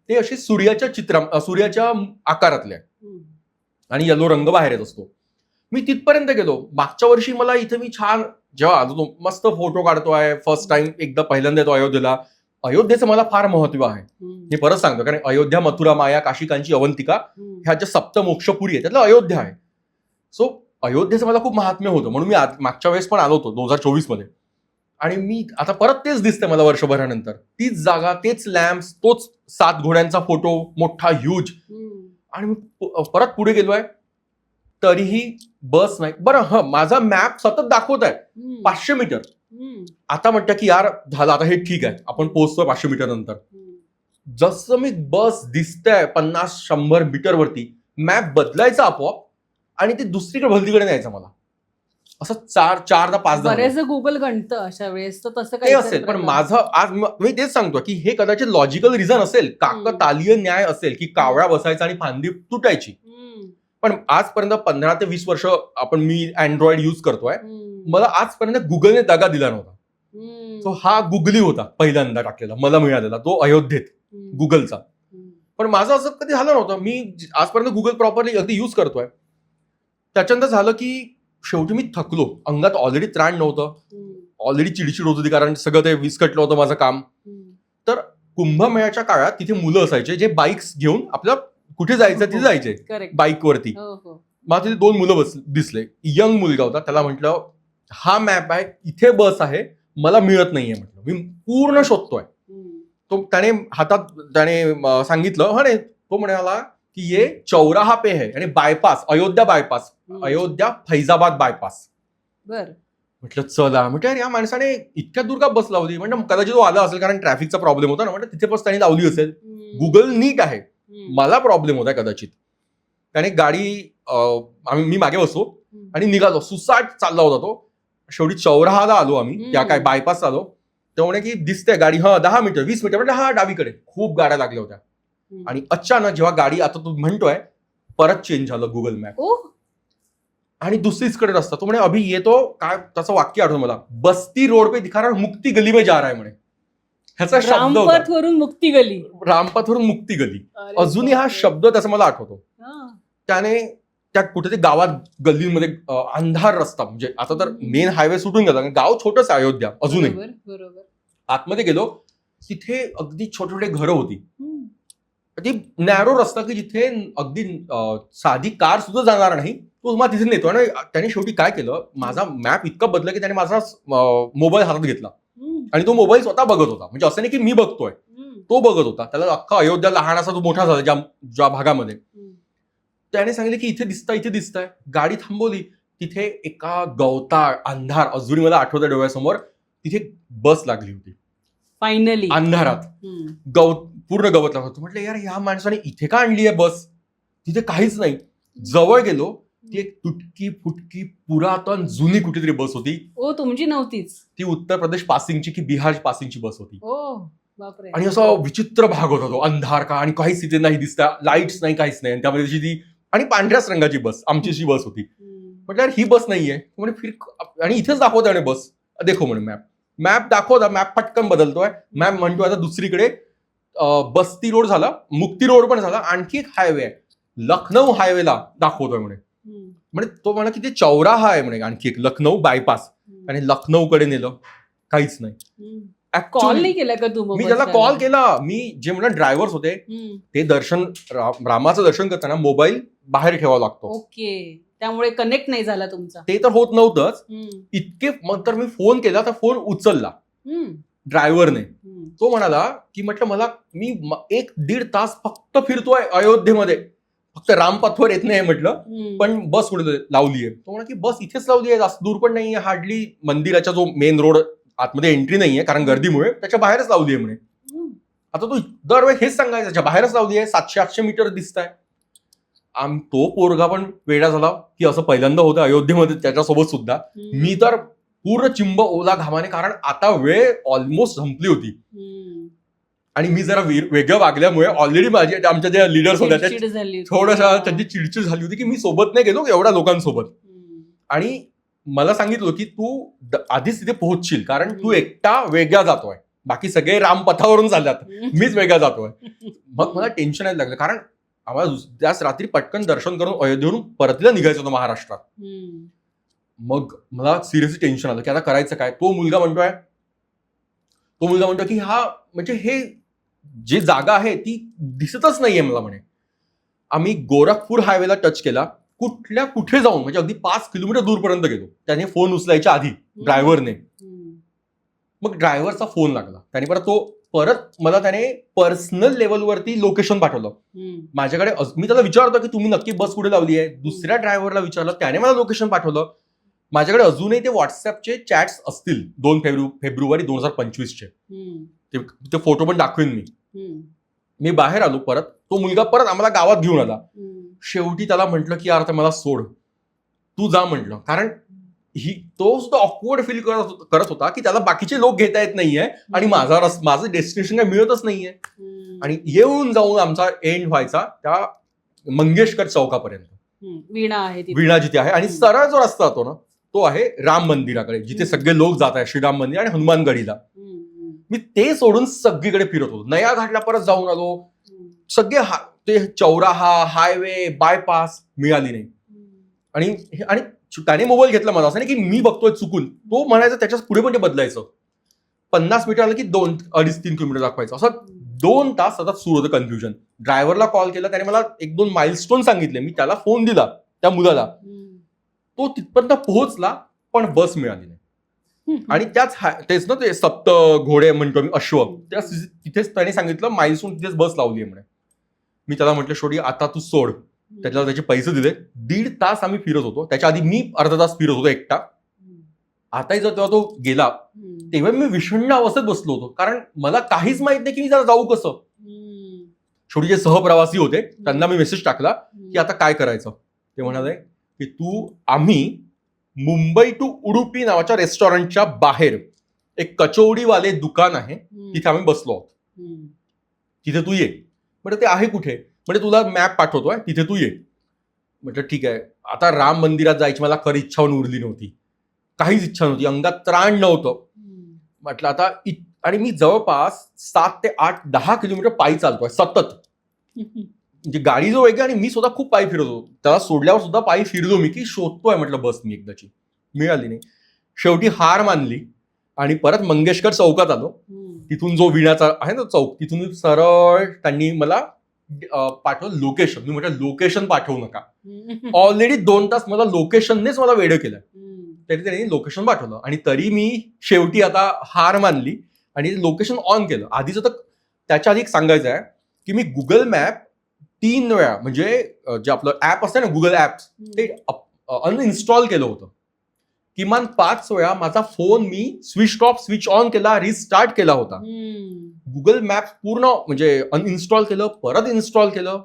ते असे सूर्याच्या आकारातले आणि येलो रंग बाहेर येत असतो. मी तिथपर्यंत गेलो. मागच्या वर्षी मला इथे मी छान जेव्हा आलो मस्त फोटो काढतोय, फर्स्ट टाइम एकदा पहिल्यांदा येतो अयोध्येला. अयोध्येचं मला फार महत्व आहे, हे परत सांगतो, कारण अयोध्या, मथुरा, माया, काशी, कांची, अवंतिका ह्या ज्या सप्तमोक्षपुरी आहे त्यातलं अयोध्या आहे. सो अयोध्येचं मला खूप महात्म्य होतं, म्हणून मी मागच्या वेळेस पण आलो होतो 2024 मध्ये. आणि मी आता परत तेच दिसतंय मला वर्षभरानंतर, तीच जागा, तेच लॅम्प्स, तोच 7 घोड्यांचा फोटो मोठा ह्यूज. आणि मी परत पुढे गेलोय, तरीही बस नाही. बरं, माझा मॅप सतत दाखवत आहे 500 मीटर. आता म्हणतं की यार झालं, आता हे ठीक आहे, आपण पोहोचतोय 500 मीटर नंतर. जसं मी बस दिसतंय 50-100 मीटरवरती, मॅप बदलायचा आपोआप आणि ते दुसरीकडे भलतीकडे न्यायचं मला. असं 4-5 बरेच गुगल गणतं अशा वेळेस, तर तसं काही असेल. पण माझं आज मी तेच सांगतो की हे कदाचित लॉजिकल रिझन असेल, काकतालीय न्याय असेल की कावळा बसायचा आणि फांदी तुटायची. पण आजपर्यंत 15 ते 20 वर्ष मी अँड्रॉइड यूज करतोय, मला आजपर्यंत गुगलने दगा दिला नव्हता. तो हा गुगली होता पहिल्यांदा टाकलेला मला मिळालेला, तो अयोध्येत गुगलचा. पण माझं असं कधी झालं नव्हतं. मी आजपर्यंत गुगल प्रॉपरली अगदी युज करतोय. त्याच्यानंतर झालं की शेवटी मी थकलो, अंगात ऑलरेडी त्राण नव्हतं, ऑलरेडी चिडचिड होत होती कारण सगळं ते विस्कटलं होतं माझं काम. तर कुंभमेळ्याच्या काळात तिथे मुलं असायचे जे बाईक्स घेऊन आपल्याला कुठे जायचं तिथे जायचे बाईकवरती. मला तिथे 2 मुलं दिसले. यंग मुलगा होता, त्याला म्हटलं हा मॅप आहे, इथे बस आहे, मला मिळत नाहीये. म्हटलं मी पूर्ण शोधतोय. तो त्याने सांगितलं हा नाही, तो म्हणाला की ये चौराहा पे है आणि bypass Ayodhya bypass, Ayodhya Faizabad bypass. बर म्हटलं चला. म्हटलं या माणसाने इतक्या दूर का बस लावली. म्हणजे कदाचित तो आला असेल कारण ट्रॅफिकचा प्रॉब्लेम होता ना. म्हटलं तिथे बस त्याने लावली असेल, गुगल नीट आहे, मला प्रॉब्लेम होता कदाचित. त्याने गाडी मी मागे बसलो आणि निघालो, सुसाट चालला होता तो. शेवटी चौराहाला आलो आम्ही, त्या काय बायपास आलो. ते म्हणे की दिसते गाडी, 10 मीटर 20 मीटर. म्हणजे हा डावीकडे खूप गाड्या लागल्या होत्या. आणि अचानक जेव्हा गाडी आता तू म्हणतोय परत चेंज झालं गुगल मॅप आणि दुसरीचकडे रस्ता. तो म्हणे अभि ये तो काय त्याचं वाक्य आठवलं मला, बस्ती रोड पे दिखा रहा है, मुक्ती गली में जा रहा है म्हणे. ह्याचा शब्द रामपथवरून मुक्ती गली, रामपथवरून मुक्ती गली, अजूनही हा शब्द त्याचा मला आठवतो. त्याने त्या कुठे ते गावात गल्लीमध्ये अंधार रस्ता, म्हणजे आता तर मेन हायवे सुटून गेला, गाव छोटंच आहे अयोध्या अजूनही. बरोबर. आतमध्ये गेलो, तिथे अगदी छोटे छोटे घरं होती. ती नॅरो रस्ता की जिथे अगदी साधी कार सुद्धा जाणार नाही, तो मला तिथे नेतो. आणि त्याने शेवटी काय केलं, माझा मॅप इतका बदला की त्याने माझा मोबाईल हातात घेतला आणि तो मोबाईल स्वतः बघत होता. म्हणजे असं नाही की मी बघतोय, तो बघत होता. त्याला अख्खा अयोध्या लहानासा तो मोठा झाला ज्या भागामध्ये. त्याने सांगितलं की इथे दिसतंय. गाडी थांबवली, तिथे एका गवताळ अंधार अजूनही मला आठवतं डोळ्यासमोर, तिथे बस लागली होती फायनली अंधारात. पूर्ण गवत लागत होतं. म्हटलं यार ह्या माणसाने इथे का आणली आहे बस, तिथे काहीच नाही. जवळ गेलो, ती एक तुटकी फुटकी पुरातन जुनी कुठेतरी बस होती. तुमची नव्हतीच ती, उत्तर प्रदेश पासिंगची की बिहार पासिंगची बस होती. बापरे. आणि असा विचित्र भाग होता तो, अंधार का आणि काहीच तिथे नाही दिसता, लाईट्स नाही, काहीच नाही. आणि त्यामध्ये ती आणि पांढऱ्याच रंगाची बस आमची अशी बस होती. म्हटलं यार ही बस नाहीये म्हणे, आणि इथेच दाखवतो आणि बस देखो म्हणे मॅप दाखवता, मॅप पटकन बदलतोय. मॅप म्हणतो आता दुसरीकडे बस्ती रोड झाला, मुक्ती रोड पण झाला, आणखी एक हायवे आहे, लखनौ हायवेला दाखवतोय म्हणे. म्हणजे तो म्हणा की ते चौराहा आहे म्हणे, आणखी एक लखनौ बायपास. आणि लखनौकडे नेलं, काहीच नाही. कॉल नाही केला का तू? मी त्याला कॉल केला. मी जे म्हणा ड्रायव्हर्स होते ते रामाचं दर्शन करताना मोबाईल बाहेर ठेवावा लागतो. ओके, त्यामुळे कनेक्ट नाही झाला तुमचा. ते तर होत नव्हतंच. इतके मग तर मी फोन केला, तर फोन उचलला ड्रायव्हरने. तो म्हणाला की म्हटलं मी 1-1.5 तास फक्त फिरतोय अयोध्येमध्ये, फक्त रामपथवर येत नाही म्हटलं, पण बस कुठे लावली आहे. तो म्हणा की बस इथेच लावली आहे, जास्त दूर पण नाहीये, हार्डली मंदिराचा जो मेन रोड आतमध्ये एंट्री नाहीये कारण गर्दीमुळे, त्याच्या बाहेरच लावली आहे म्हणे. आता तू दरवेळी हेच सांगायचं, त्याच्या बाहेरच लावली आहे, 700-800 मीटर दिसत आहे. तो पोरगा पण वेडा झाला की असं पहिल्यांदा होतं अयोध्येमध्ये त्याच्यासोबत सुद्धा. मी तर पूर्ण चिंब ओला घामाने, कारण आता वेळ ऑलमोस्ट संपली होती आणि मी जरा वेगळं वागल्यामुळे ऑलरेडी माझी आमच्या ज्या लिडर्स होत्या थोडंसं त्यांची चिडचिड झाली होती की मी सोबत नाही गेलो एवढ्या लोकांसोबत. आणि मला सांगितलं की तू आधीच तिथे पोहोचशील कारण तू एकटा वेगळा जातोय, बाकी सगळे रामपथावरून चालल्यात, मीच वेगळा जातोय. मग मला टेन्शन यायला लागलं कारण आम्हाला त्याच रात्री पटकन दर्शन करून अयोध्येवरून परतीला निघायचं होतं महाराष्ट्रात. मग मला सिरियसली टेन्शन आलं की आता करायचं काय. तो मुलगा म्हणतो की हा म्हणजे हे जे जागा आहे ती दिसतच नाहीये मला म्हणे. आम्ही गोरखपूर हायवेला टच केला, कुठे जाऊन म्हणजे अगदी 5 किलोमीटर दूरपर्यंत गेलो. त्याने फोन उचलायच्या आधी ड्रायव्हरने. मग ड्रायव्हरचा फोन लागला, परत मला त्याने पर्सनल लेवलवरती लोकेशन पाठवलं माझ्याकडे. मी त्याला विचारतो की तुम्ही नक्की बस कुठे लावली आहे. दुसऱ्या ड्रायव्हरला विचारलं, त्याने मला लोकेशन पाठवलं. माझ्याकडे अजूनही ते व्हॉट्सअपचे चॅट्स असतील 2 फेब्रुवारी 2025चे, ते फोटो पण दाखवेन मी बाहेर आलो परत. तो मुलगा परत आम्हाला गावात घेऊन आला. शेवटी त्याला म्हटलं की यार मला सोड, तू जा म्हटलं, कारण तो सुद्धा ऑकवर्ड फील करत होता की त्याला बाकीचे लोक घेता येत नाहीये आणि माझं डेस्टिनेशन काय मिळतच नाहीये. आणि येऊन जाऊन आमचा एंड व्हायचा त्या मंगेशकर चौकापर्यंत, वीणा जिथे आहे. आणि सरळ जो रस्ता होतो ना तो आहे राम मंदिराकडे, जिथे सगळे लोक जात आहेत, श्रीराम मंदिर आणि हनुमानगडीला. मी ते सोडून सगळीकडे फिरत होतो. नया घाटला परत जाऊन आलो. सगळे ते चौराहा, हायवे, बायपास मिळाली नाही. आणि त्याने मोबाईल घेतला माझा, असं नाही की मी बघतोय चुकून, तो म्हणायचं त्याच्याच पुढे पण ते बदलायचं. 50 मीटर आलं की 2-2.5-3 किलोमीटर दाखवायचं. असं 2 तास सतत सुरू होतं कन्फ्युजन. ड्रायव्हरला कॉल केला, त्याने मला 1-2 माइलस्टोन सांगितले. मी त्याला फोन दिला त्या मुलाला, तो तिथपर्यंत पोहोचला, पण बस मिळाली नाही. आणि तेच ना ते सप्त घोडे म्हणतो मी, अश्व, तिथेच त्याने सांगितलं माइलस्टोन तिथेच बस लावली आहे म्हणे. मी त्याला म्हटलं शेवटी आता तू सोड. त्याच्याला त्याचे पैसे दिले. 1.5 तास आम्ही फिरत होतो. त्याच्या आधी मी अर्धा तास फिरत होतो एकटा. आताही जर तेव्हा तो गेला तेव्हा मी विषण्ण अवस्थेत बसलो होतो, कारण मला काहीच माहित नाही की मी जरा जाऊ कसं. शेवटी जे सहप्रवासी होते त्यांना मी मेसेज टाकला की आता काय करायचं. ते म्हणाले की आम्ही मुंबई टू उडुपी नावाच्या रेस्टॉरंटच्या बाहेर एक कचोडीवाले दुकान आहे, तिथे आम्ही बसलो आहोत, तिथे तू ये. म्हणजे ते आहे कुठे, म्हणजे तुला मॅप पाठवतोय, तिथे तू ये. म्हटलं ठीक आहे. आता राम मंदिरात जायची मला खरी इच्छा उरली नव्हती, काहीच इच्छा नव्हती, अंगात त्राण नव्हतं. म्हटलं आता आणि मी जवळपास 7 ते 8-10 किलोमीटर पायी चालतोय सतत. म्हणजे गाडी जो वेगळी आणि मी सुद्धा खूप पायी फिरतो. त्याला सोडल्यावर सुद्धा पायी फिरलो मी, की शोधतोय म्हटलं बस मी एकदाची. मिळाली नाही. शेवटी हार मानली आणि परत मंगेशकर चौकात आलो. तिथून जो विण्याचा आहे ना चौक, तिथून सरळ त्यांनी मला पाठवलं लोकेशन. मी म्हटलं लोकेशन पाठवू नका. ऑलरेडी 2 तास मला लोकेशननेच मला वेडं केलं. तरी त्यांनी लोकेशन पाठवलं आणि तरी मी शेवटी आता हार मानली आणि लोकेशन ऑन केलं. आधीच तर त्याच्या आधी एक सांगायचं आहे की मी गुगल मॅप 3 वेळा, म्हणजे जे आपलं ऍप असतं ना गुगल ऍप, ते अनइन्स्टॉल केलं होतं. किमान 5 वेळा माझा phone me switch off switch on केला, रिस्टार्ट केला होता. गुगल मॅप पूर्ण म्हणजे अनइन्स्टॉल केलं, परत इन्स्टॉल केलं.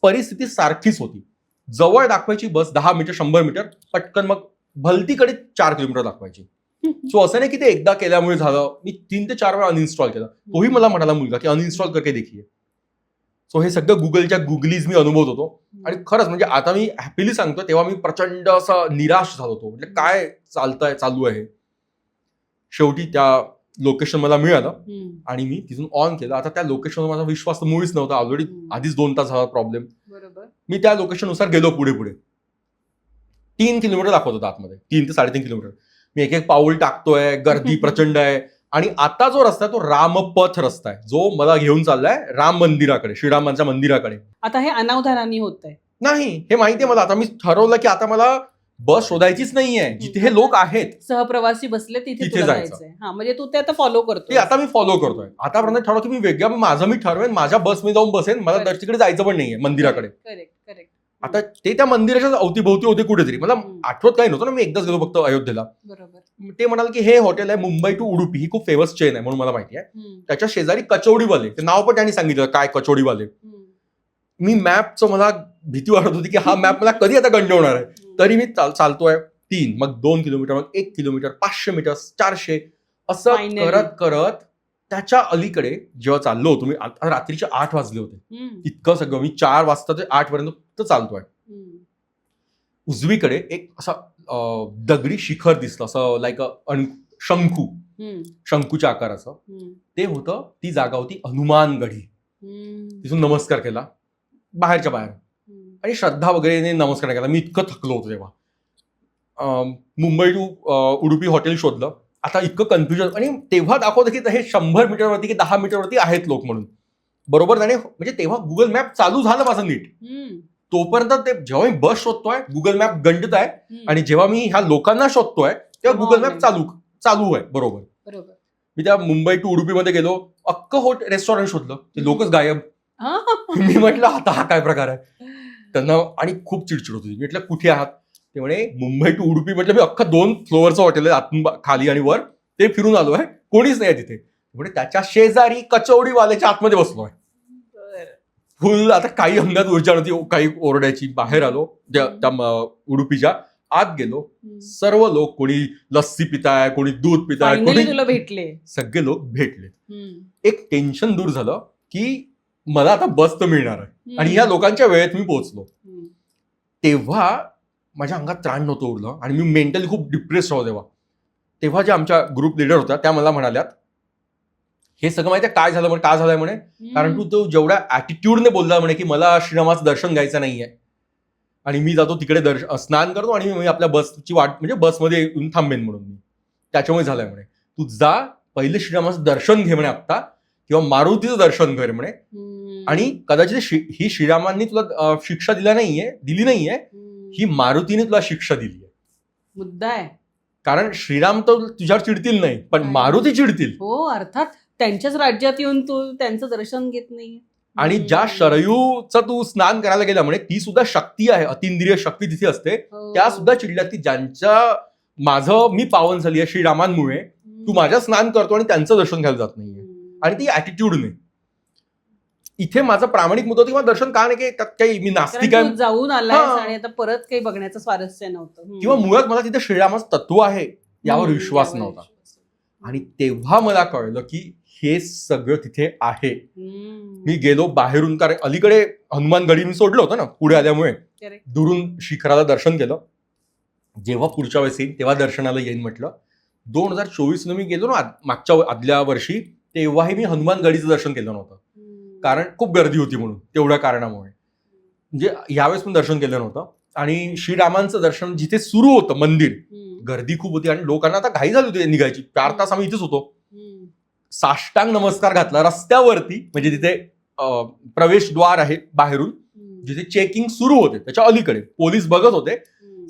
परिस्थिती सारखीच होती. जवळ दाखवायची बस 10 मीटर 100 मीटर, पटकन मग भलतीकडे 4 किलोमीटर दाखवायची. सो असं नाही की ते एकदा केल्यामुळे झालं. मी 3 ते 4 वेळा अनइन्स्टॉल केलं. तोही मला म्हणाला मुलगा की अनइन्स्टॉल करके देखीये. सो हे सगळं गुगलच्या गुगलीज मी अनुभवत होतो. आणि खरंच म्हणजे आता मी हॅपीली सांगतो, तेव्हा मी प्रचंड असं निराश झालो होतो. म्हणजे काय चालू आहे. शेवटी त्या लोकेशन मला मिळालं आणि मी तिथून ऑन केलं. आता त्या लोकेशनवर माझा विश्वास तर मुळीच नव्हता. ऑलरेडी आधीच 2 तास झाला प्रॉब्लेम. मी त्या लोकेशननुसार गेलो पुढे 3 किलोमीटर दाखवत होता आतमध्ये, 3 ते 3.5 किलोमीटर. मी एक पाऊल टाकतोय, गर्दी प्रचंड आहे. आणि आता जो रस्ता आहे तो रामपथ रस्ता आहे, जो मला घेऊन चाललाय राम मंदिराकडे, श्रीरामांच्या मंदिराकडे. आता हे अनावधानाने होत आहे नाही, हे माहितीये मला. आता मी ठरवलं की आता मला बस शोधायचीच नाहीये, जिथे हे लोक आहेत सहप्रवासी बसले तिथे जायचंय. हा, म्हणजे तू ते आता फॉलो करतो. ते आता मी फॉलो करतोय. आतापर्यंत ठरवलं की मी वेगळ्या माझं मी ठरवेन, माझ्या बस मी जाऊन बसेन, मला तिकडे जायचं पण नाहीये मंदिराकडे. करेक्ट. आता ते त्या मंदिराच्या अवतीभोवती होते कुठेतरी. मला आठवत काही नव्हतं ना, मी एकदाच गेलो फक्त अयोध्येला. ते म्हणाल की हे हॉटेल आहे मुंबई टू उडुपी, ही खूप फेमस चेन आहे म्हणून मला माहिती आहे. त्याच्या शेजारी कचोडीवाले, ते नाव पण त्यांनी सांगितलं काय कचोडीवाले. मी मॅपचं मला भीती वाटत होती की हा मॅप मला कधी आता गंडवणार आहे. तरी मी चालतोय 3, मग 2 किलोमीटर, मग 1 किलोमीटर, 500 मीटर, 400, असं करत त्याच्या अलीकडे जेव्हा चाललो होतो मी, रात्रीचे 8 वाजले होते. इतकं सगळं मी 4 वाजता ते 8 पर्यंत चालतोय. उजवीकडे एक असा दगडी शिखर दिसलं, असं लाईक शंकूच्या आकाराचं. ते होतं, ती जागा होती हनुमानगढी. तिथून नमस्कार केला बाहेरच्या बाहेर आणि श्रद्धा वगैरे नमस्कार केला. मी इतकं थकलो होतो तेव्हा. मुंबई टू उडुपी हॉटेल शोधलं. आता इतकं कन्फ्युजन. आणि तेव्हा दाखवतं की हे 100 मीटरवरती की 10 मीटरवरती आहेत लोक म्हणून. बरोबर त्याने म्हणजे तेव्हा गुगल मॅप चालू झालं माझं नीट. तोपर्यंत ते जेव्हा मी बस शोधतोय गुगल मॅप गंडत आहे, आणि जेव्हा मी ह्या लोकांना शोधतोय तेव्हा गुगल मॅप चालू आहे. बरोबर. मी त्या मुंबई टू उडुपीमध्ये गेलो, अख्खं रेस्टॉरंट शोधलं, ते लोकच गायब. मी म्हटलं आता हा काय प्रकार आहे. त्यांना आणि खूप चिडचिड होती. मी म्हटलं कुठे आहात. ते म्हणे मुंबई टू उडुपी. म्हटलं मी अख्खा 2 फ्लोअरचं हॉटेल आहे, आतून खाली आणि वर, ते फिरून आलो आहे, कोणीच नाही तिथे. म्हणजे त्याच्या शेजारी कचोडीवाल्याच्या आतमध्ये बसलोय. फुल आता काही अंगात ऊर्जा नव्हती, काही ओरडायची. बाहेर आलो, त्या उडुपीच्या आत गेलो. सर्व लोक, कोणी लस्सी पिताय, कोणी दूध पिताय, कोणी तुला भेटले, सगळे लोक भेटले. एक टेन्शन दूर झालं की मला आता बस तर मिळणार आहे आणि ह्या लोकांच्या वेळेत मी पोहोचलो. तेव्हा माझ्या अंगात त्राण नव्हतं उरलं आणि मी मेंटली खूप डिप्रेस होतो तेव्हा ज्या आमच्या ग्रुप लिडर होत्या त्या मला म्हणाल्यात, हे सगळं माहिती काय झालं म्हणे, का झालंय म्हणे, कारण तो जेवढ्या ऍटिट्यूडने बोलला म्हणे की मला श्रीरामाचं दर्शन घ्यायचं नाहीये आणि मी जातो तिकडे स्नान करतो आणि मी आपल्या बसची वाट म्हणजे बसमध्ये येऊन थांबेन म्हणून मी, त्याच्यामुळे झालंय म्हणे. तू जा पहिले श्रीरामाचं दर्शन घे म्हणे आत्ता, किंवा मारुतीचं दर्शन कर म्हणे, आणि कदाचित ही श्रीरामांनी तुला शिक्षा दिली नाहीये, ही मारुतीने तुला शिक्षा दिली आहे. मुद्दा आहे, कारण श्रीराम तर तुझ्यावर चिडतील नाही, पण मारुती चिडतील. हो, अर्थात त्यांच्याच राज्यात येऊन तू त्यांचं दर्शन घेत नाही. आणि ज्या शरयूचं तू स्नान करायला गेला म्हणे, ती सुद्धा शक्ती आहे, अतिंद्रिय शक्ती तिथे असते, त्या सुद्धा चिडल्या की ज्यांच्या माझं मी पावन झाली आहे श्रीरामांमुळे, तू माझ्या स्नान करतो आणि त्यांचं दर्शन घ्यायला जात नाहीये. आणि ती ऍटिट्यूडने. इथे माझा प्रामाणिक मुद्दा किंवा दर्शन का नाही, त्यात काही मी नास्तिक आहे जाऊन आलाय आणि आता परत काही बघण्याचं स्वारस्य नव्हतं, किंवा मुळात मला तिथे श्रीरामाचं तत्व आहे यावर विश्वास नव्हता. आणि तेव्हा मला कळलं की हे सगळं तिथे आहे. मी गेलो बाहेरून, कारण अलीकडे हनुमान गडी मी सोडलं होतं ना पुढे आल्यामुळे, दुरून शिखराला दर्शन केलं. जेव्हा पुढच्या वेळेस येईन तेव्हा दर्शनाला येईन म्हटलं. 2024 मी गेलो ना मागच्या आदल्या वर्षी, तेव्हाही मी हनुमान गडीचं दर्शन केलं नव्हतं, कारण खूप गर्दी होती म्हणून, तेवढ्या कारणामुळे. म्हणजे यावेळेस पण दर्शन केलं नव्हतं. आणि श्रीरामांचं दर्शन जिथे सुरू होतं मंदिर, गर्दी खूप होती आणि लोकांना आता घाई झाली होती निघायची. 4 तास आम्ही इथेच होतो. साष्टांग नमस्कार घातला रस्त्यावरती, म्हणजे तिथे प्रवेशद्वार आहे बाहेरून, जिथे चेकिंग सुरू होते त्याच्या अलीकडे पोलीस बघत होते.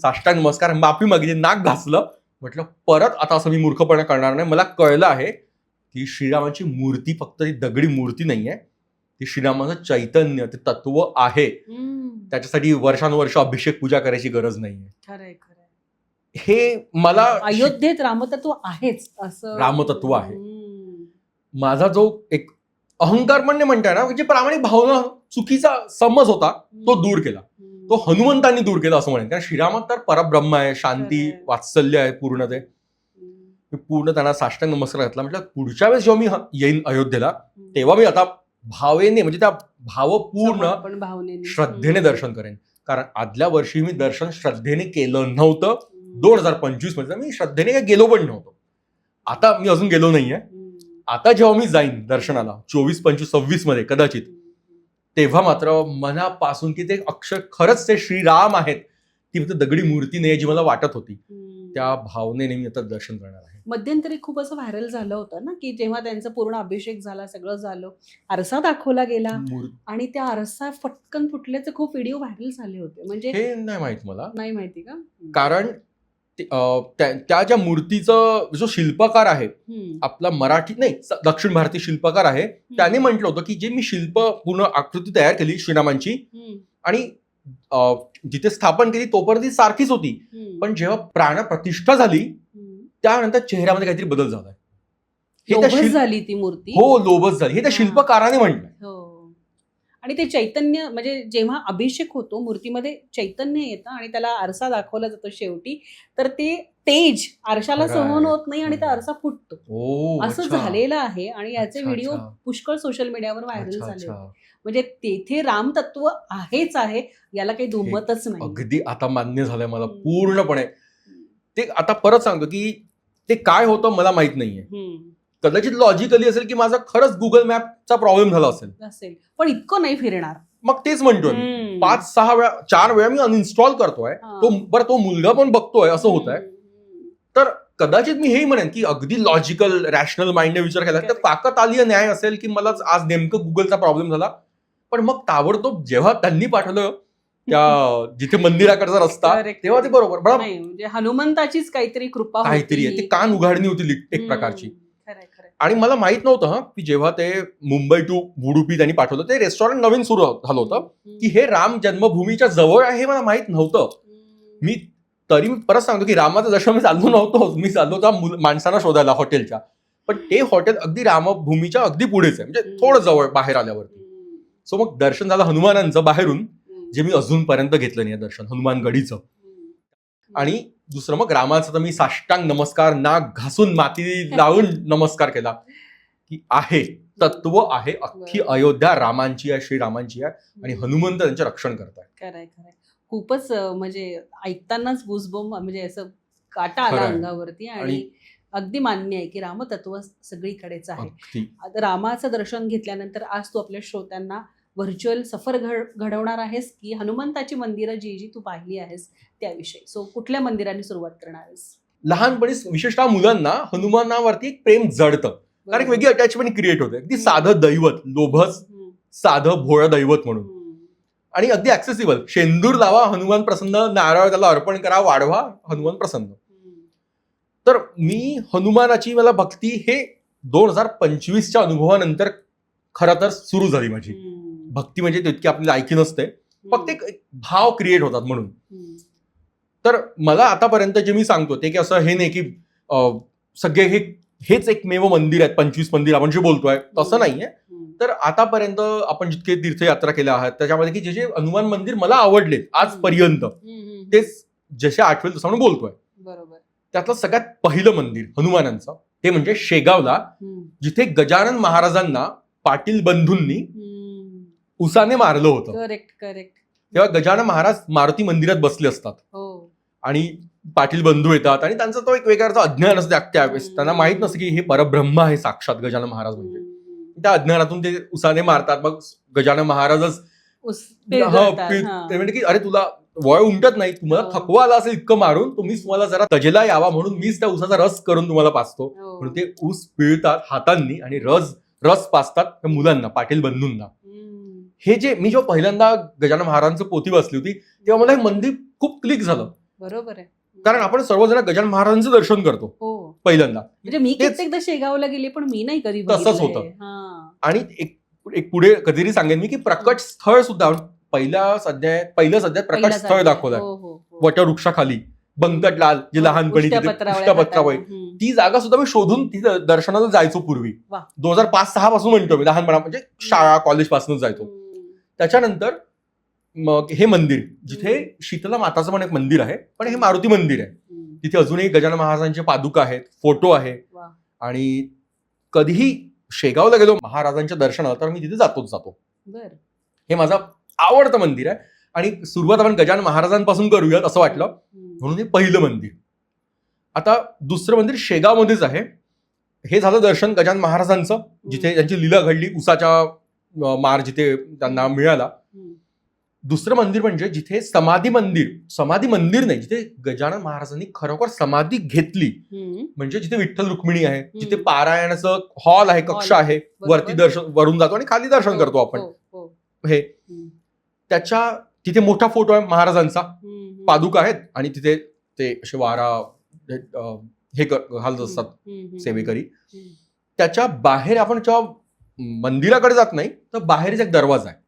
साष्टांग नमस्कार, माफी मागितली, नाक घासलं, म्हटलं परत आता असं मी मूर्खपणा करणार नाही. मला कळलं आहे की श्रीरामाची मूर्ती फक्त ती दगडी मूर्ती नाहीये, ती श्रीरामाचं चैतन्य, ते तत्व आहे. त्याच्यासाठी वर्षानुवर्ष अभिषेक पूजा करायची गरज नाहीये. खरंय. हे मला अयोध्येत रामतत्व आहेच, असं रामतत्व आहे. माझा जो एक अहंकार पण नाही म्हणताय ना, म्हणजे प्रामाणिक भावना, चुकीचा समज होता तो दूर केला, तो हनुमंतांनी दूर केला असं म्हणेन. कारण श्रीरामात तर परब्रह्म आहे, शांती, वात्सल्य आहे पूर्ण. ते मी पूर्ण त्यांना साष्टांग नमस्कार घातला. म्हटलं पुढच्या वेळेस जेव्हा मी येईन अयोध्येला तेव्हा मी आता भावेने, म्हणजे त्या भावपूर्ण श्रद्धेने दर्शन करेन. कारण आदल्या वर्षी मी दर्शन श्रद्धेने केलं नव्हतं. 2025 मध्ये मी श्रद्धेने काही गेलो पण नव्हतो. आता मी अजून गेलो नाहीये. आता जेव्हा मी जाईन दर्शनाला 24, 25, 26 मध्ये कदाचित, तेव्हा मात्र मनापासून की ते अक्षर खरंच ते श्रीराम आहेत, ती फक्त दगडी मूर्ती नाही जी मला वाटत होती, त्या भावनेने मी आता दर्शन करणार आहे. मध्यंतरी खूप असं व्हायरल झालं होतं ना, की जेव्हा त्यांचा पूर्ण अभिषेक झाला, सगळं झालं, आरसा दाखवला गेला आणि त्या आरसा फटकन फुटल्याचे खूप व्हिडिओ व्हायरल झाले होते. म्हणजे हे नाही माहित मला. नाही माहिती का? कारण त्या ज्या मूर्तीचं जो शिल्पकार आहे, आपला मराठी नाही दक्षिण भारतीय शिल्पकार आहे, त्याने म्हटलं होतं की जे मी शिल्प पूर्ण आकृती तयार केली श्रीरामांची आणि जिथे स्थापन केली तोपर्यंत सारखीच होती, पण जेव्हा प्राणप्रतिष्ठा झाली त्यानंतर चेहऱ्यामध्ये काहीतरी बदल झालाय. लोभस झाली ती मूर्ती. हो, लोभस झाली, हे त्या शिल्पकाराने म्हटलंय. आणि ते चैतन्य, म्हणजे जेव्हा अभिषेक होतो मूर्तीमध्ये चैतन्य येतं आणि त्याला आरसा दाखवला जातो शेवटी, तर ते तेज आरशाला सहन होत नाही आणि त्या आरसा फुटतो, असं झालेलं आहे. आणि याचे व्हिडिओ पुष्कळ सोशल मीडियावर व्हायरल झाले होते. म्हणजे तेथे रामतत्व आहेच आहे, याला काही दुमतच नाही. अगदी आता मान्य झालंय मला पूर्णपणे. ते आता परत सांगतो की ते काय होतं मला माहित नाहीये. कदाचित लॉजिकली असेल की माझा खरंच गुगल मॅपचा प्रॉब्लेम झाला असेल, पण इतकं नाही फिरणार. मग तेच म्हणतोय, 5-6 वेळा 4 वेळा मी अनइन्स्टॉल करतोय, तो मुलगा पण बघतोय, असं होत आहे. तर कदाचित मी हेही म्हणेन की अगदी लॉजिकल रॅशनल माइंडने विचार केला तर काकतालीय न्याय असेल की मलाच आज नेमकं गुगलचा प्रॉब्लेम झाला. पण मग ताबडतोब जेव्हा त्यांनी पाठवलं त्या जिथे मंदिराकडचा रस्ता, तेव्हा ते बरोबर म्हणजे हनुमंताचीच काहीतरी कृपा, काहीतरी ती कान उघाडणी होती एक प्रकारची. आणि मला माहित नव्हतं की जेव्हा ते मुंबई टू उडुपी त्यांनी पाठवलं, ते रेस्टॉरंट नवीन सुरू झालं होतं, की हे राम जन्मभूमीच्या जवळ आहे हे मला माहित नव्हतं. मी परत सांगतो की रामाचं दर्शन मी चाललो नव्हतो, मी चाललो होता माणसांना शोधायला हॉटेलच्या, पण ते हॉटेल अगदी रामभूमीच्या अगदी पुढेच आहे, म्हणजे थोडं जवळ बाहेर आल्यावरती. सो मग दर्शन झालं हनुमानांचं बाहेरून, जे मी अजूनपर्यंत घेतलं नाही दर्शन हनुमान गडीचं. आणि दुसरं मग रामाचं तर मी साष्टांग नमस्कार, नाक घासून माती लावून नमस्कार केला की आहे तत्व आहे, अख्खी अयोध्या रामांची आहे, श्रीरामांची आहे आणि हनुमंत त्यांचे रक्षण करतात. खरंय. खूपच म्हणजे ऐकतानाच गुजबोंब म्हणजे असं काटा आला खरं आहे. अंगावरती. आणि आणि अगदी मान्य आहे की रामतत्व सगळीकडेच आहे. अगदी आता रामाचं दर्शन घेतल्यानंतर आज तू आपल्या श्रोत्यांना व्हर्च्युअल सफर घडवणार आहेस की हनुमंताची मंदिरं जी जी तू पाहिली आहेस त्याविषयी. सो कुठल्या मंदिरांनी सुरुवात करणार आहेस? लहानपणी विशेषतः मुलांना हनुमानावरती एक प्रेम जडतं, कारण एक वेगळी अटॅचमेंट क्रिएट होते. अगदी साधं दैवत, लोभस साधं भोळं दैवत म्हणून, आणि अगदी ऍक्सेसिबल. शेंदूर लावा हनुमान प्रसन्न, नारळ त्याला अर्पण करा, वाढवा हनुमान प्रसन्न. तर मी हनुमानाची मला भक्ती हे 2025च्या अनुभवानंतर खरं तर सुरू झाली माझी. भक्ती म्हणजे तितकी आपल्याला ऐकी नसते, फक्त एक भाव क्रिएट होतात म्हणून. तर मला आतापर्यंत जे मी सांगतो ते की असं हे नाही की सगळे हेच एकमेव मंदिर आहेत, 25 मंदिर आपण जे बोलतोय तसं नाहीये. तर आतापर्यंत आपण जितके तीर्थयात्रा केल्या आहात त्याच्यामध्ये की जे जे हनुमान मंदिर मला आवडले आजपर्यंत, तेच जसे आठवेल तसं म्हणून बोलतोय. बरोबर. त्यातलं सगळ्यात पहिलं मंदिर हनुमानांचं ते म्हणजे शेगावला, जिथे गजानन महाराजांना पाटील बंधूंनी उसाने मारलं होतं. Correct correct. तेव्हा गजानन महाराज मारुती मंदिरात बसले असतात आणि पाटील बंधू येतात आणि त्यांचा तो एक वेगळा अज्ञान असते त्यावेळेस. त्यांना माहित नसतं की हे परब्रह्म आहे साक्षात गजानन महाराज म्हणजे. त्या अज्ञानातून ते उसाने मारतात. मग गजानन महाराजच ते म्हणजे की अरे तुला वय उमटत नाही, तुम्हाला थकवा आला असेल इतकं मारून, तुम्हाला जरा तजेला यावा म्हणून मीच त्या उसाचा रस करून तुम्हाला पाचतो. म्हणून ते ऊस पिळतात हातांनी आणि रस पाचतात मुलांना, पाटील बंधूंना. हे जे मी जेव्हा पहिल्यांदा गजानन महाराजांचं पोथी वाचली होती तेव्हा मला हे मंदिर खूप क्लिक झालं. बरोबर आहे. कारण आपण सर्वजण गजानन महाराजांचं दर्शन करतो पहिल्यांदा. म्हणजे मी कित्येकदा शेगावला गेले पण मी नाही कधी तसंच होतं. आणि एक पुढे कधीतरी सांगेन मी की प्रकट स्थळ सुद्धा पहिल्या सध्यात प्रकट स्थळ दाखवलंय वटवृक्षाखाली बंकटलाल जे लहानपणी पुष्टपत्रावळी, ती जागा सुद्धा मी शोधून तिथं दर्शनाला जायचो पूर्वी. 2005-06 पासून म्हणतो मी, लहानपणा म्हणजे शाळा कॉलेज पासूनच जायचो. त्याच्यानंतर मग हे मंदिर जिथे शीतला माताचं पण एक मंदिर आहे, पण हे मारुती मंदिर आहे. तिथे अजूनही गजानन महाराजांचे पादुका आहेत, फोटो आहे. आणि कधीही शेगावला गेलो महाराजांच्या दर्शनाला तर मी तिथे जातो. हे माझं आवडतं मंदिर आहे. आणि सुरुवात आपण गजानन महाराजांपासून करूयात असं वाटलं म्हणून हे पहिलं मंदिर. आता दुसरं मंदिर शेगावमध्येच आहे. हे झालं दर्शन गजानन महाराजांचं, जिथे त्यांची लीला घडली, उसाचा मार जिथे त्यांना मिळाला. दुसरं मंदिर म्हणजे जिथे समाधी मंदिर नाही, जिथे गजानन महाराजांनी खरोखर समाधी घेतली, म्हणजे जिथे विठ्ठल रुक्मिणी आहे, जिथे पारायणाचं हॉल आहे, कक्ष आहे, वरती वरून जातो आणि खाली दर्शन करतो आपण. हे तिथे मोठा फोटो आहे महाराजांचा, पादुका आहेत आणि तिथे ते असे वारा हे घालत असतात सेवेकरी. त्याच्या बाहेर आपण जेव्हा मंदिराकडे जात नाही तर बाहेरच एक दरवाजा आहे.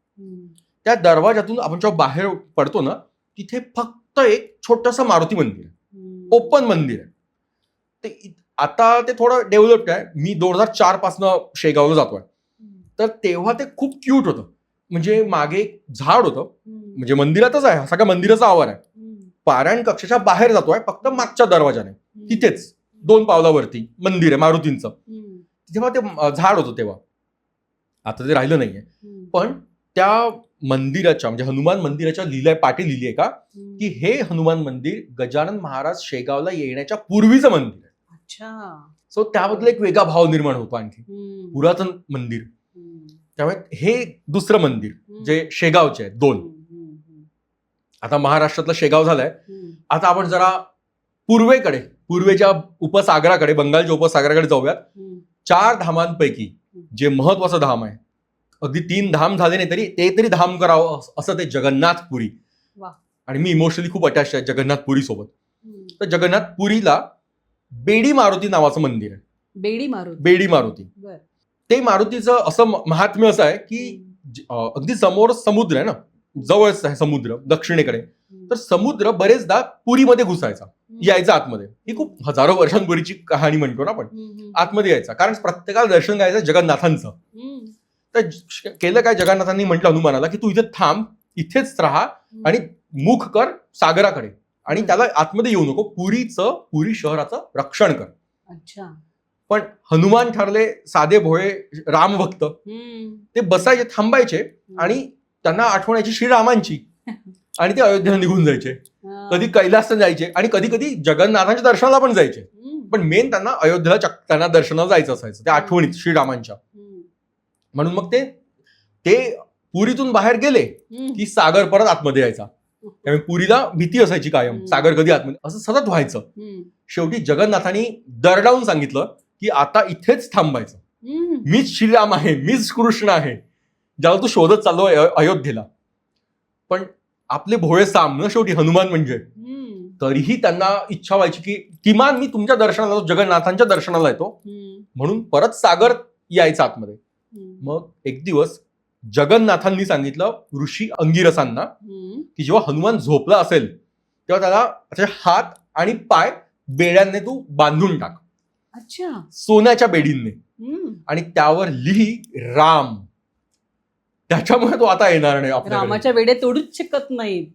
त्या दरवाजातून आपण जेव्हा बाहेर पडतो ना, तिथे फक्त एक छोटंसं मारुती मंदिर आहे, ओपन मंदिर आहे. ते आता ते थोडं डेव्हलप्ड आहे. मी 2004 पासून शेगावला जातोय, तर तेव्हा ते खूप क्यूट होतं. म्हणजे मागे एक झाड होतं, म्हणजे मंदिरातच आहे, सगळ्या मंदिराचा आवार आहे. पारायण कक्षाच्या बाहेर जातोय फक्त मागच्या दरवाजाने, तिथेच 2 पावलावरती मंदिर आहे मारुतींचं. तेव्हा ते झाड होतं तेव्हा, आता ते राहिलं नाहीये. पण त्या मंदिराच्या म्हणजे हनुमान मंदिराच्या पाठी लिहिली आहे का की हे हनुमान मंदिर गजानन महाराज शेगावला येण्याच्या पूर्वीचं मंदिर आहे. अच्छा. सो त्याबद्दल एक वेगळा भाव निर्माण होतो. आणखी पुरातन मंदिर. त्यामुळे हे दुसरं मंदिर जे शेगावचे आहे 2. आता महाराष्ट्रातलं शेगाव झालंय. आता आपण जरा पूर्वेच्या उपसागराकडे, बंगालच्या उपसागराकडे जाऊयात. 4 धामांपैकी जे महत्वाचं धाम आहे, अगदी 3 धाम झाले नाही तरी धाम करावं असं ते जगन्नाथपुरी. आणि मी इमोशनली खूप अटॅच आहे जगन्नाथपुरी सोबत. तर जगन्नाथपुरीला बेडी मारुती नावाचं मंदिर आहे. बेडी मारुती. ते मारुतीचं असं महात्म्य असं आहे की अगदी समोर समुद्र आहे ना, जवळच आहे समुद्र दक्षिणेकडे. तर समुद्र बरेचदा पुरीमध्ये घुसायचा, यायचा आतमध्ये. ही खूप हजारो वर्षांपूर्वीची कहाणी म्हणतो ना आपण. आतमध्ये यायचा कारण प्रत्येकाला दर्शन घ्यायचं जगन्नाथांचं. तर केलं काय, जगन्नाथांनी म्हटलं हनुमानाला की तू इथे थांब, इथेच राहा आणि मुख कर सागराकडे आणि त्याला आतमध्ये येऊ नको, पुरी शहराचं रक्षण कर. अच्छा. पण हनुमान ठरले साधे भोळे रामभक्त. ते बसायचे, थांबायचे आणि त्यांना आठवण यायची श्रीरामांची. आणि ते अयोध्येला निघून जायचे. कधी कैलासला जायचे आणि कधी कधी जगन्नाथांच्या दर्शनाला पण जायचे. पण मेन त्यांना अयोध्येला त्यांना दर्शनाला जायचं असायचं, त्या आठवणीत श्रीरामांच्या. म्हणून मग ते पुरीतून बाहेर गेले की सागर परत आतमध्ये यायचा. त्यामुळे पुरीला भीती असायची कायम, सागर कधी आतमध्ये, असं सतत व्हायचं. शेवटी जगन्नाथांनी दरडावून सांगितलं की आता इथेच थांबायचं. मीच श्रीराम आहे, मीच कृष्ण आहे, ज्याला तू शोधत चाललो अयोध्येला. पण आपले भोळे साम न शेवटी हनुमान म्हणजे, तरीही त्यांना इच्छा व्हायची की किमान मी तुमच्या दर्शनाला येतो, जगन्नाथांच्या दर्शनाला येतो. म्हणून परत सागर यायचा आतमध्ये. मग एक दिवस जगन्नाथांनी सांगितलं ऋषी अंगिरसांना की जेव्हा हनुमान झोपला असेल तेव्हा त्याला त्याचे हात आणि पाय बेड्यांनी तू बांधून टाक. अच्छा. सोन्याच्या बेडींनी. आणि त्यावर लिही राम. त्याच्यामुळे तो आता येणार नाही. रामाच्या वेडे तोडूच शकत नाहीत.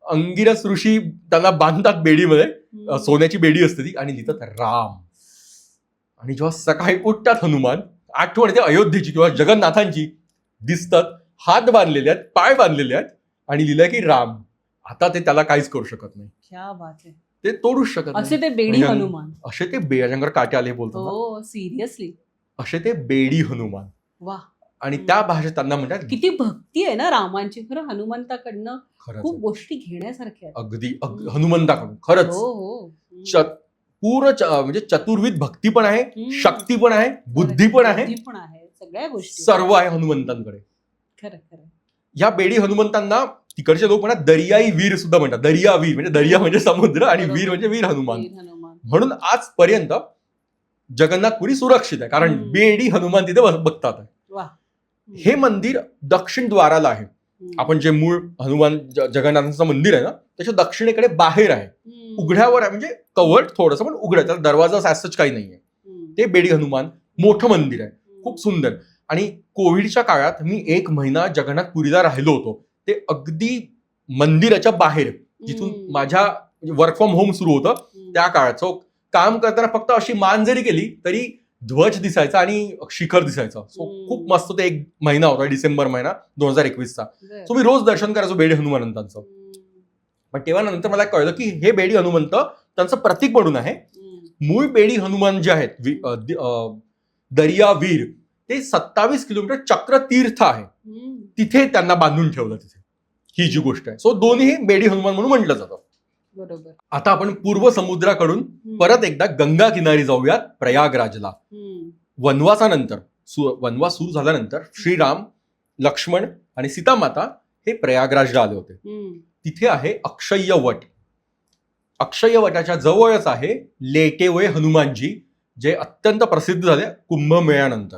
अंगिरस ऋषी त्यांना बांधतात बेडीमध्ये, सोन्याची बेडी असते ती, आणि लिहितात राम. आणि जेव्हा सकाळी उठतात हनुमान, आठवण येते अयोध्येची किंवा जगन्नाथांची, दिसतात हात बांधलेले आहेत, पाय बांधलेले आहेत, आणि लिहिलंय की राम. आता ते त्याला काहीच करू शकत नाही. क्या बात आहे. ते तोडूच शकत नाही. असे ते बेडी हनुमान. असे ते बेडंगर काटे आले बोलतात. हो, सिरियसली. असे ते बेडी हनुमान. वा. आणि त्या भाषेत त्यांना म्हणतात किती भक्ती आहे ना रामांची. खरं हनुमंताकडनं खूप गोष्टी घेण्यासारख्या आहेत. अगदी हनुमंताकडून खरंच. पूर्ण म्हणजे चतुर्विध भक्ती पण आहे, शक्ती पण आहे, बुद्धी पण आहे, सगळ्या गोष्टी सर्व आहे हनुमंतांकडे. खरं खरं. ह्या बेडी हनुमंतांना तिकडचे लोक म्हणतात दरियाई वीर सुद्धा म्हणतात. दरिया वीर म्हणजे दर्या म्हणजे समुद्र आणि वीर म्हणजे वीर हनुमान. म्हणून आजपर्यंत जगन्नाथपुरी सुरक्षित आहे, कारण बेडी हनुमान तिथे बघतात. हे मंदिर दक्षिण द्वाराला आहे. आपण जे मूळ हनुमान जगन्नाथांचं मंदिर आहे ना, त्याच्या दक्षिणेकडे बाहेर आहे, उघड्यावर आहे, म्हणजे कवर्ड थोडंसं पण उघड, त्याला दरवाजा असंच काही नाहीये. ते बेडी हनुमान मोठं मंदिर आहे, खूप सुंदर. आणि कोविडच्या काळात मी 1 महिना जगन्नाथपुरीला राहिलो होतो. ते अगदी मंदिराच्या बाहेर, जिथून माझ्या वर्क फ्रॉम होम सुरू होतं त्या काळाचं काम करताना फक्त अशी मान जरी केली तरी ध्वज दिसायचा आणि शिखर दिसायचं. सो खूप मस्त ते 1 महिना होता, डिसेंबर महिना 2021चा. सो मी रोज दर्शन करायचो बेडी हनुमंतांचं. पण तेव्हा नंतर मला कळलं की हे बेडी हनुमंत त्यांचं प्रतीक म्हणून आहे. मूळ बेडी हनुमान जे आहेत दरिया वीर, ते 27 किलोमीटर चक्र तीर्थ आहे, तिथे त्यांना बांधून ठेवलं तिथे. ही जी गोष्ट आहे, सो दोन्ही बेडी हनुमान म्हणून म्हटलं जातं. बरोबर. आता आपण पूर्व समुद्राकडून परत एकदा गंगा किनारी जाऊयात, प्रयागराजला. वनवासानंतर वनवास सुरू झाल्यानंतर श्रीराम, लक्ष्मण आणि सीतामाता हे प्रयागराजला आले होते. तिथे आहे अक्षय्य वट. अक्षय्य वटाच्या जवळच आहे लेटेवय हनुमानजी, जे अत्यंत प्रसिद्ध झाले कुंभमेळ्यानंतर,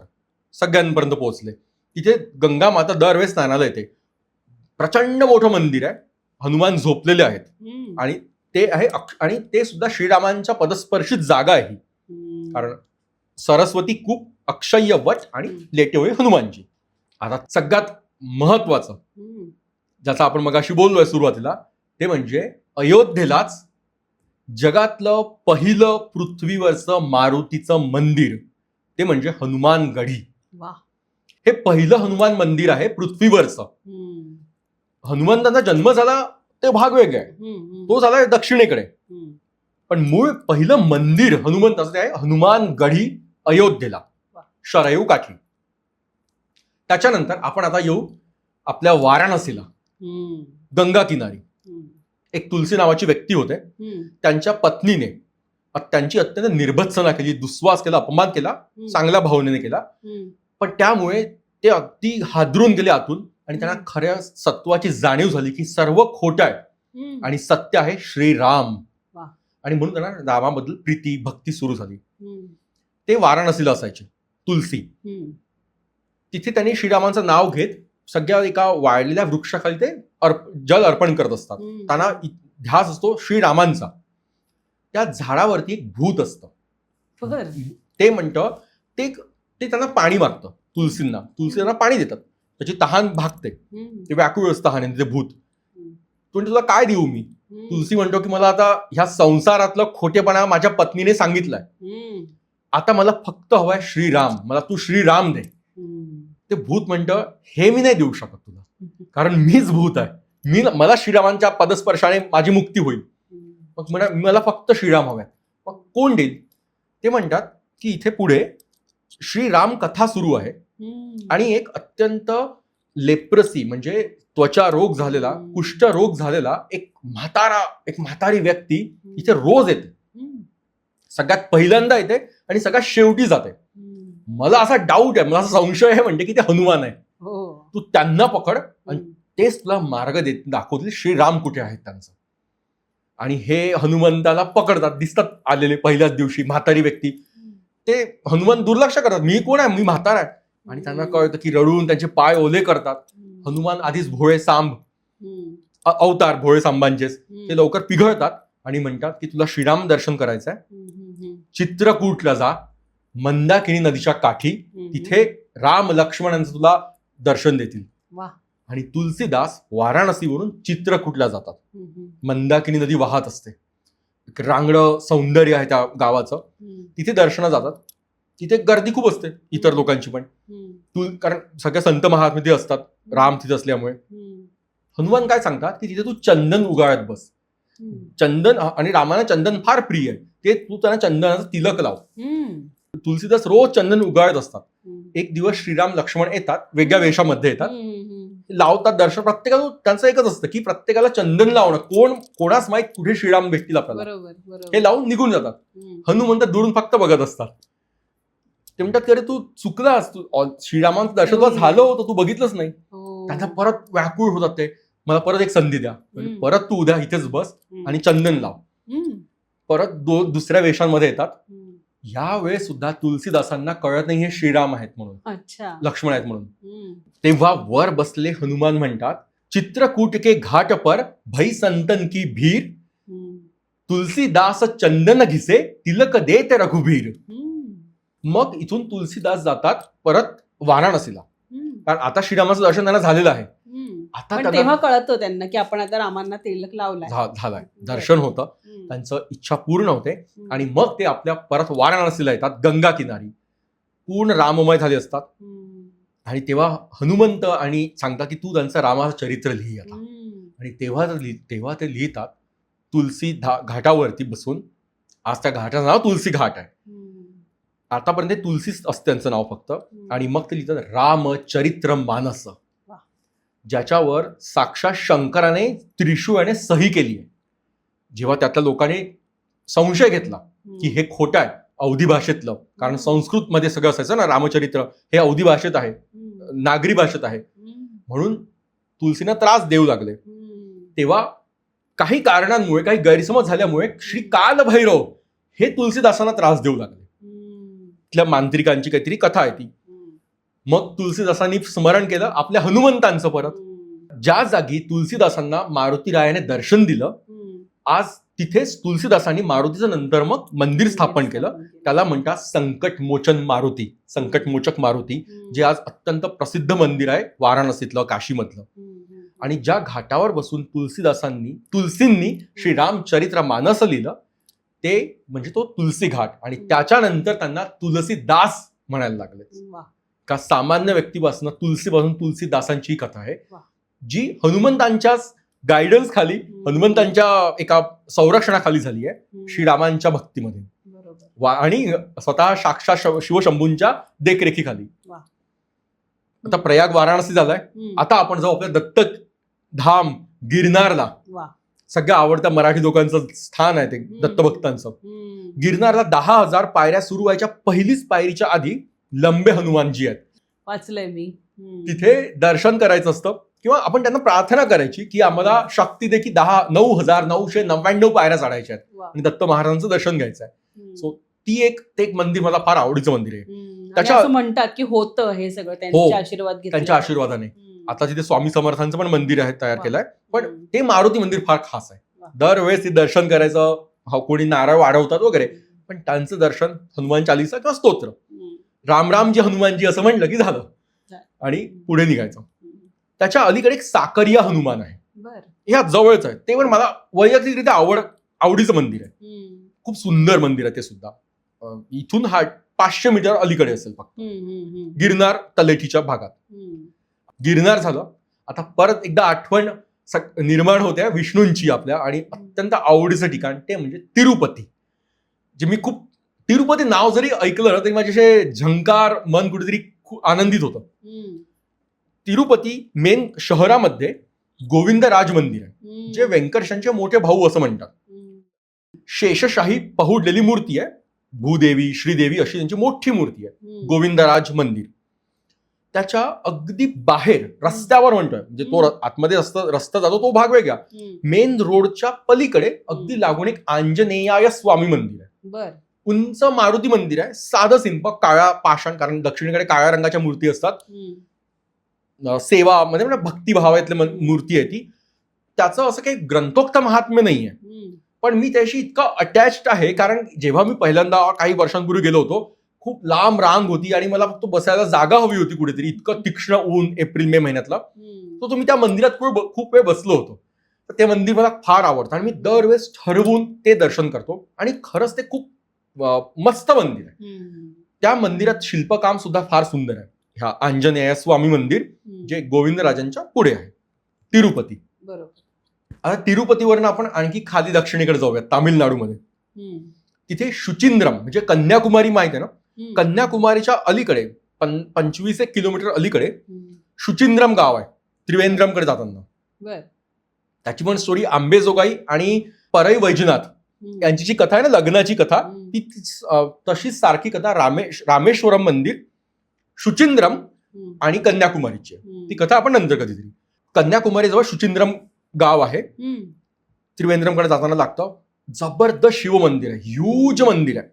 सगळ्यांपर्यंत पोहोचले. तिथे गंगा माता दरवेळेस स्नानाला येते. प्रचंड मोठं मंदिर आहे, हनुमान झोपलेले आहेत, आणि ते आहे, आणि ते सुद्धा श्रीरामांच्या पदस्पर्शित जागा आहे, कारण सरस्वती कूप, अक्षय्य वट आणि लेटेवय हनुमानजी. आता सगळ्यात महत्वाचं ज्याचा आपण मगाशी बोललोय सुरुवातीला, ते म्हणजे अयोध्येलाच जगातलं पहिलं पृथ्वीवरचं मारुतीचं मंदिर, ते म्हणजे हनुमानगढी. हे पहिलं हनुमान मंदिर आहे पृथ्वीवरचं. हनुमंतांचा जन्म झाला ते भाग वेगळे आहे, तो झाला दक्षिणेकडे. पण मूळ पहिलं मंदिर हनुमंताचं ते आहे हनुमानगढी, अयोध्येला, शरयू काठी. त्याच्यानंतर आपण आता येऊ आपल्या वाराणसीला, गंगा किनारी. एक तुलसी नावाची व्यक्ती होते, त्यांच्या पत्नीने त्यांची अत्यंत निर्भत्सना केली, दुस्वास केला, अपमान केला, चांगल्या भावनेने केला. पण त्यामुळे ते अगदी हादरून गेले आतून, आणि त्यांना खऱ्या सत्वाची जाणीव झाली की सर्व खोटं आहे आणि सत्य आहे श्रीराम. आणि म्हणून त्यांना रामाबद्दल प्रीती, भक्ती सुरू झाली. ते वाराणसीला असायचे, तुलसी. तिथे त्यांनी श्रीरामांचं नाव घेत सगळ्या एका वाळलेल्या वृक्षाखाली ते जल अर्पण करत असतात. त्यांना ध्यास असतो श्रीरामांचा. त्या झाडावरती एक भूत असतं. ते म्हणतं, ते त्यांना पाणी मागतं तुलसींना. तुलसी त्यांना पाणी देतात, त्याची तहान भागते, ते व्याकुळ असतं तहाने, ते भूत. तो तुला काय देऊ मी? तुलसी म्हणतो की मला आता ह्या संसारातलं खोटेपणा माझ्या पत्नीने सांगितलंय, आता मला फक्त हवाय श्रीराम, मला तू श्रीराम दे. ते भूत म्हणतं, हे मी नाही देऊ शकत तुला, कारण मीच भूत आहे, मला श्रीरामांच्या पदस्पर्शाने माझी मुक्ती होईल. मग मला फक्त श्रीराम हव्यात. मग कोण देईल? ते म्हणतात की इथे पुढे श्रीराम कथा सुरू आहे आणि एक अत्यंत लेप्रसी म्हणजे त्वचा रोग झालेला, कुष्ठ रोग झालेला एक म्हातारी व्यक्ती इथे रोज येते. सगळ्यात पहिल्यांदा येते आणि सगळ्यात शेवटी जाते. मला असा डाऊट आहे, मला असा संशय आहे म्हणजे की ते हनुमान आहे. तू त्यांना पकड आणि तेच तुला मार्ग दाखवतील श्रीराम कुठे आहेत त्यांचं. आणि हे हनुमंताला पकडतात, दिसतात आलेले पहिल्याच दिवशी म्हातारी व्यक्ती. ते हनुमान दुर्लक्ष करतात, मी कोण आहे, मी म्हातारा आहे. आणि त्यांना कळतं की रडून त्यांचे पाय ओले करतात. हनुमान आधीच भोळे सांब अवतार, भोळे सांबांचेच, ते लवकर पिघळतात आणि म्हणतात की तुला श्रीराम दर्शन करायचं आहे, चित्रकूटला जा, मंदाकिनी नदीच्या काठी, तिथे राम लक्ष्मणांचं तुला दर्शन देतील. आणि तुलसीदास वाराणसीवरून चित्रकूटला जातात. मंदाकिनी नदी वाहत असते, एक रांगडं सौंदर्य आहे त्या गावाचं. तिथे दर्शनं जातात. तिथे गर्दी खूप असते इतर लोकांची पण, कारण सगळ्या संत महात्मे असतात राम तिथे असल्यामुळे. हनुमान काय सांगतात की तिथे तू चंदन उगाळत बस. चंदन आणि रामाला चंदन फार प्रिय आहे, ते तू त्यांना चंदनाचं तिलक लाव. तुलसीदास रोज चंदन उगाळत असतात. एक दिवस श्रीराम लक्ष्मण येतात, वेगळ्या वेशामध्ये येतात, लावतात दर्शन. प्रत्येकाला त्यांचं एकच असतं की प्रत्येकाला चंदन लावणं. कोणाच माहित कुठे श्रीराम भेटतील आपल्याला, हे लावून निघून जातात. हनुमंत दुरून फक्त बघत असतात. ते म्हणतात की अरे तू चुकलास, तू श्रीरामांचं दर्शन तुला झालं होतं, तू बघितलंच नाही. त्यांना परत व्याकुळ होतात ते, मला परत एक संधी द्या. परत तू उद्या इथेच बस आणि चंदन लाव. परत दुसऱ्या वेशांमध्ये येतात. या वेळेस सुद्धा तुलसीदासांना कळत नाही हे श्रीराम आहेत म्हणून, लक्ष्मण आहेत म्हणून. तेव्हा वर बसले हनुमान म्हणतात, चित्रकूट के घाट पर भई संतन की भीर, तुलसीदास चंदन घिसे तिलक देत रघुबीर. मग इथून तुलसीदास जातात परत वाराणसीला, कारण आता श्रीरामाचं दर्शन त्यांना झालेलं आहे. आता तेव्हा कळतं त्यांना की आपण आता रामांना तिलक झालाय, दर्शन होतं, त्यांचं इच्छा पूर्ण होते. आणि मग ते आपल्या परत वाराणसीला येतात, गंगा किनारी पूर्ण राममय झाले असतात. आणि तेव्हा हनुमंत आणि सांगतात की तू त्यांचं रामाचं चरित्र लिही आता. आणि तेव्हा ते लिहितात तुलसी घाटावरती बसून. आज त्या घाटाचं नाव तुलसी घाट आहे. आतापर्यंत तुलसीच असते त्यांचं नाव फक्त. आणि मग ते लिहितात रामचरित्र मानस, ज्याच्यावर साक्षात शंकराने त्रिशूळाने सही केली आहे. जेव्हा त्यातल्या लोकांनी संशय घेतला की हे खोटं आहे अवधी भाषेतलं, कारण संस्कृत मध्ये सगळं असायचं ना, रामचरित्र हे अवधी भाषेत आहे, नागरी भाषेत आहे, म्हणून तुलसीना त्रास देऊ लागले. तेव्हा काही कारणांमुळे, काही गैरसमज झाल्यामुळे श्री कालभैरव हे तुलसीदासांना त्रास देऊ लागले. तिथल्या मांत्रिकांची काहीतरी कथा आहे ती. मग तुलसीदासांनी स्मरण केलं आपल्या हनुमंतांचं परत. ज्या जागी तुलसीदासांना मारुतीरायाने दर्शन दिलं, आज तिथेच तुलसीदासांनी मारुतीचं नंतर मग मंदिर स्थापन केलं. त्याला म्हणतात संकटमोचन मारुती, संकटमोचक मारुती, जे आज अत्यंत प्रसिद्ध मंदिर आहे वाराणसीतलं, काशीमधलं. आणि ज्या घाटावर बसून तुलसींनी श्रीरामचरित्र मानस लिहिलं ते म्हणजे तो तुलसी घाट. आणि त्याच्यानंतर त्यांना तुलसीदास म्हणायला लागले. का सामान्य व्यक्तीपासून तुलसीपासून तुलसीदासांची ही कथा आहे, जी हनुमंतांच्याच गायडन्स खाली, हनुमंतांच्या एका संरक्षणाखाली झाली आहे श्रीरामांच्या भक्तीमध्ये, आणि स्वतः साक्षात शिवशंभूंच्या देखरेखीखाली. आता प्रयाग वाराणसी झालाय. आता आपण जाऊ आपल्या दत्त धाम गिरनारला. सगळ्या आवडत्या मराठी लोकांचं स्थान आहे ते, दत्तभक्तांचं. गिरनारला 10,000 पायऱ्या सुरू व्हायच्या पहिलीच पायरीच्या आधी लंबे हनुमानजी आहेत, वाचलंय मी. तिथे दर्शन करायचं असतं किंवा आपण त्यांना प्रार्थना करायची की आम्हाला शक्ती दे की 9,999 पायऱ्या चढायच्या आहेत आणि दत्त महाराजांचं दर्शन घ्यायचं आहे. सो ती एक मंदिर मला फार आवडीचं मंदिर आहे. त्याच्या म्हणतात की होतं हे सगळं त्यांच्या आशीर्वादाने. आता तिथे स्वामी समर्थांचं पण मंदिर आहे, तयार केलंय. पण ते मारुती मंदिर फार खास आहे. दरवेळेस ते दर्शन करायचं, कोणी नारळ वाढवतात वगैरे, पण त्यांचं दर्शन हनुमान चालीसा किंवा स्तोत्र, रामरामजी हनुमानजी असं म्हणलं की झालं आणि पुढे निघायचं. त्याच्या अलीकडे एक साकरिया हनुमान आहे, ह्या जवळच आहे. ते पण मला वैयक्तिकरित्या आवडीचं मंदिर आहे. खूप सुंदर मंदिर आहे ते सुद्धा. इथून 500 मीटर अलीकडे असेल फक्त, गिरनार तलेटीच्या भागात. गिरनार झालं. आता परत एकदा आठवण निर्माण होते विष्णूंची आपल्या, आणि अत्यंत आवडीचं ठिकाण ते म्हणजे तिरुपती. जे मी खूप, तिरुपती नाव जरी ऐकलं ना तरी माझे झंकार मन कुठेतरी खूप आनंदित होतं. तिरुपती मेन शहरामध्ये गोविंदराज मंदिर आहे, जे व्यंकटेशांचे मोठे भाऊ असं म्हणतात. शेषशाही पहुडलेली मूर्ती आहे, भूदेवी श्रीदेवी अशी त्यांची मोठी मूर्ती आहे. गोविंदराज मंदिर त्याच्या अगदी बाहेर रस्त्यावर म्हणतोय, म्हणजे तो आतमध्ये रस्ता जातो तो भाग वेगळा, मेन रोडच्या पलीकडे अगदी लागून एक आंजनेय स्वामी मंदिर आहे. उंच मारुती मंदिर आहे, साधं सिंपल, काळ्या पाषाण, कारण दक्षिणेकडे काळ्या रंगाच्या मूर्ती असतात. सेवा म्हणजे भक्तिभावातली मूर्ती आहे ती. त्याचं असं काही ग्रंथोक्त महात्म्य नाहीये, पण मी त्याशी इतका अटॅच्ड आहे कारण जेव्हा मी पहिल्यांदा काही वर्षांपूर्वी गेलो होतो, खूप लांब रांग होती आणि मला फक्त बसायला जागा हवी होती कुठेतरी. इतकं तीक्ष्ण ऊन एप्रिल मे महिन्यातला, तो तुम्ही त्या मंदिरात खूप वेळ बसलो होतो. तर ते मंदिर मला फार आवडतं आणि मी दरवेळेस ठरवून ते दर्शन करतो. आणि खरंच ते खूप मस्त मंदिर आहे. त्या मंदिरात शिल्पकाम सुद्धा फार सुंदर आहे. ह्या आंजनेय स्वामी मंदिर जे गोविंदराजांच्या पुढे आहे, तिरुपती. आता तिरुपतीवरनं आपण आणखी खाली दक्षिणेकडे जाऊयात, तामिळनाडूमध्ये. तिथे शुचिंद्रम म्हणजे कन्याकुमारी माहित आहे ना, कन्याकुमारीच्या अलीकडे 25 किलोमीटर अलीकडे शुचिंद्रम गाव आहे, त्रिवेंद्रमकडे जाताना. त्याची पण स्टोरी आंबेजोगाई आणि परई वैजनाथ यांची जी कथा आहे ना, लग्नाची कथा, ती तशीच सारखी कथा रामेश्वरम मंदिर, शुचिंद्रम आणि कन्याकुमारीची आहे. ती कथा आपण नंतर कधीतरी. कन्याकुमारीजवळ शुचिंद्रम गाव आहे, त्रिवेंद्रमकडे जाताना लागतं. जबरदस्त शिव मंदिर आहे, ह्यूज मंदिर आहे.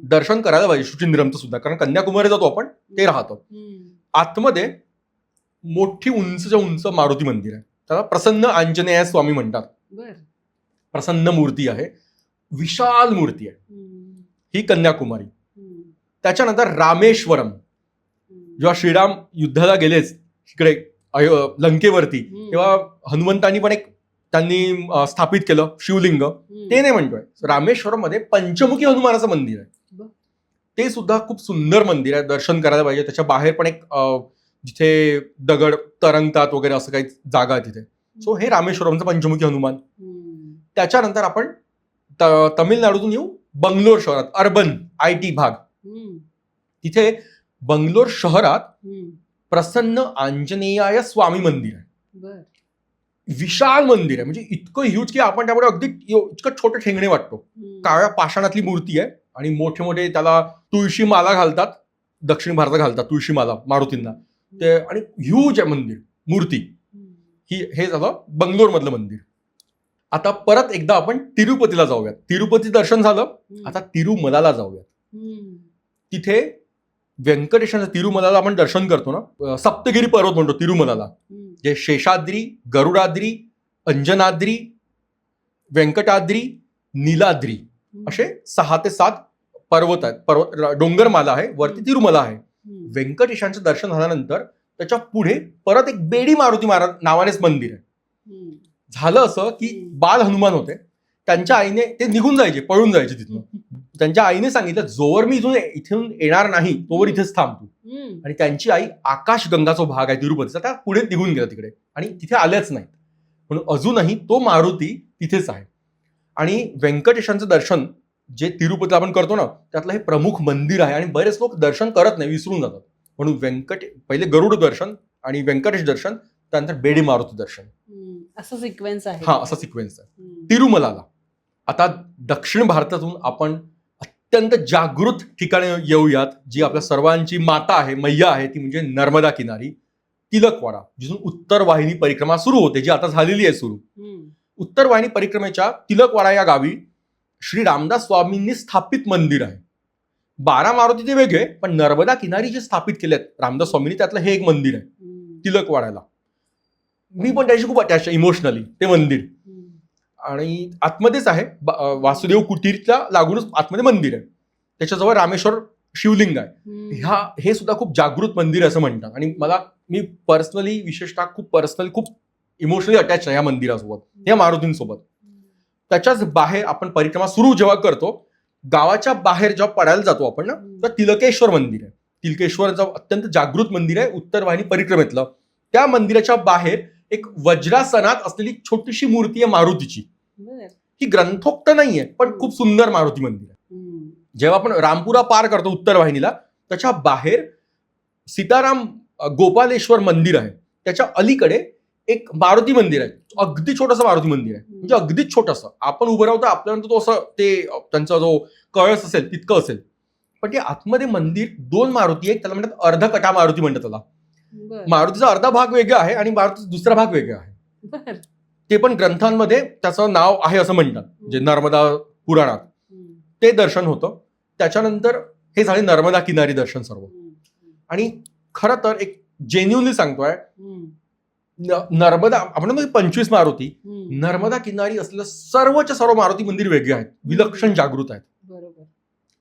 दर्शन करायला पाहिजे शुचिंद्रमचं सुद्धा, कारण कन्याकुमारी जातो आपण ते राहतं. आतमध्ये मोठी उंचच्या उंच मारुती मंदिर आहे, त्याला प्रसन्न आंजनेय स्वामी म्हणतात. प्रसन्न मूर्ती आहे, विशाल मूर्ती आहे ही कन्याकुमारी. त्याच्यानंतर रामेश्वरम, जेव्हा श्रीराम युद्धाला गेलेच इकडे लंकेवरती, तेव्हा हनुमंतांनी पण एक त्यांनी स्थापित केलं शिवलिंग. ते नाही म्हणतोय, रामेश्वरम मध्ये पंचमुखी हनुमानाचं मंदिर आहे, ते सुद्धा खूप सुंदर मंदिर आहे, दर्शन करायला पाहिजे. त्याच्या बाहेर पण एक जिथे दगड तरंगतात वगैरे असं काही जागा आहे तिथे. सो हे रामेश्वरमचं पंचमुखी हनुमान. त्याच्यानंतर आपण तमिळनाडूतून येऊ बंगलोर शहरात, अर्बन IT भाग. तिथे बंगलोर शहरात प्रसन्न आंजनेय स्वामी मंदिर आहे. विशाल मंदिर आहे, म्हणजे इतकं ह्यूज की आपण त्यामुळे अगदी इतकं छोटे ठेंगणे वाटतो. काळ्या पाषाणातली मूर्ती आहे आणि मोठे मोठे त्याला तुळशी माला घालतात, दक्षिण भारतात घालतात तुळशी माला मारुतींना ते, आणि ह्यूज आहे मंदिर मूर्ती ही. हे झालं बंगलोर मधलं मंदिर. आता परत एकदा आपण तिरुपतीला जाऊयात. तिरुपती दर्शन झालं, आता तिरुमलाला जाऊयात. तिथे व्यंकटेशांचं तिरुमलाला आपण दर्शन करतो ना, सप्तगिरी पर्वत म्हणतो तिरुमलाला, जे शेषाद्री, गरुडाद्री, अंजनाद्री, व्यंकटाद्री, नीलाद्री असे 6 ते 7 पर्वत आहेत. डोंगरमाला आहे, वरती तिरुमला आहे. व्यंकटेशांचं दर्शन झाल्यानंतर त्याच्या पुढे परत एक बेडी मारुती महाराज नावानेच मंदिर आहे. झालं असं की बाल हनुमान होते, त्यांच्या आईने ते निघून जायचे, पळून जायचे तिथून. त्यांच्या आईने सांगितलं, जोवर मी इथून येणार नाही तोवर इथेच थांबतो. आणि त्यांची आई आकाशगंगा जो भाग आहे तिरुपतीचा, त्या पुढे निघून गेला तिकडे आणि तिथे आल्याच नाहीत. म्हणून अजूनही तो मारुती तिथेच आहे. आणि व्यंकटेशांचं दर्शन जे तिरुपतीला आपण करतो ना, त्यातलं हे प्रमुख मंदिर आहे. आणि बरेच लोक दर्शन करत नाही, विसरून जातात. म्हणून पहिले गरुड दर्शन आणि व्यंकटेश दर्शन, त्यानंतर बेडी मारुती दर्शन, असं सिक्वेन्स आहे. हा, असा सिक्वेन्स आहे तिरुमलाला. आता दक्षिण भारतातून आपण अत्यंत जागृत ठिकाणी येऊयात, जी आपल्या सर्वांची माता आहे, मैया आहे, ती म्हणजे नर्मदा किनारी, तिलकवाडा, जिथून उत्तर वाहिनी परिक्रमा सुरू होते, जी आता झालेली आहे सुरू. उत्तर वाहिनी परिक्रमेच्या तिलकवाडा या गावी श्री रामदास स्वामींनी स्थापित मंदिर आहे. 12 मारुती ते वेगळे, पण नर्मदा किनारी जे स्थापित केलेत रामदास स्वामींनी, त्यातलं हे एक मंदिर आहे तिलकवाड्याला. मी पण त्याशी खूप अटॅच आहे इमोशनली, ते मंदिर. आणि आतमध्येच आहे, वासुदेव कुटीरच्या लागूनच आतमध्ये मंदिर आहे. त्याच्याजवळ रामेश्वर शिवलिंग आहे. हे सुद्धा खूप जागृत मंदिर आहे असं म्हणतात. आणि मी पर्सनली, विशेषतः खूप इमोशनली अटॅच आहे या मंदिरासोबत, या मारुतींसोबत. त्याच्याच बाहेर आपण परिक्रमा सुरू जेव्हा करतो, गावाच्या बाहेर जेव्हा पडायला जातो आपण ना, तर तिलकेश्वर मंदिर आहे. तिलकेश्वरचं अत्यंत जागृत मंदिर आहे उत्तर वाहिनी परिक्रमेतलं. त्या मंदिराच्या बाहेर एक वज्रासनात असलेली छोटीशी मूर्ती आहे मारुतीची. ही ग्रंथोक्त नाहीये, पण खूप सुंदर मारुती मंदिर आहे. जेव्हा आपण रामपुरा पार करतो उत्तर वाहिनीला, त्याच्या बाहेर सीताराम गोपालेश्वर मंदिर आहे. त्याच्या अलीकडे एक मारुती मंदिर आहे, अगदी छोटंसं मारुती मंदिर आहे, म्हणजे अगदीच छोटंसं. आपण उभं राहतो आपल्यानंतर तो असं ते त्यांचा जो कळस असेल तितकं असेल, पण ते आतमध्ये मंदिर 2 मारुती आहेत. त्याला म्हणतात अर्धकटा मारुती म्हणतात त्याला. मारुतीचा अर्धा भाग वेगळा आहे आणि मारुतीचा दुसरा भाग वेगळा आहे. ते पण ग्रंथांमध्ये त्याचं नाव आहे असं म्हणतात, जे नर्मदा पुराणात ते दर्शन होतं. त्याच्यानंतर हे झाले नर्मदा किनारी दर्शन सर्व. आणि खरं तर एक जेन्युनली सांगतोय, नर्मदा आपण म्हणतो 25 मारुती, नर्मदा किनारी असलेलं सर्वच्या सर्व मारुती मंदिर वेगळे आहेत, विलक्षण जागृत आहेत. बरोबर.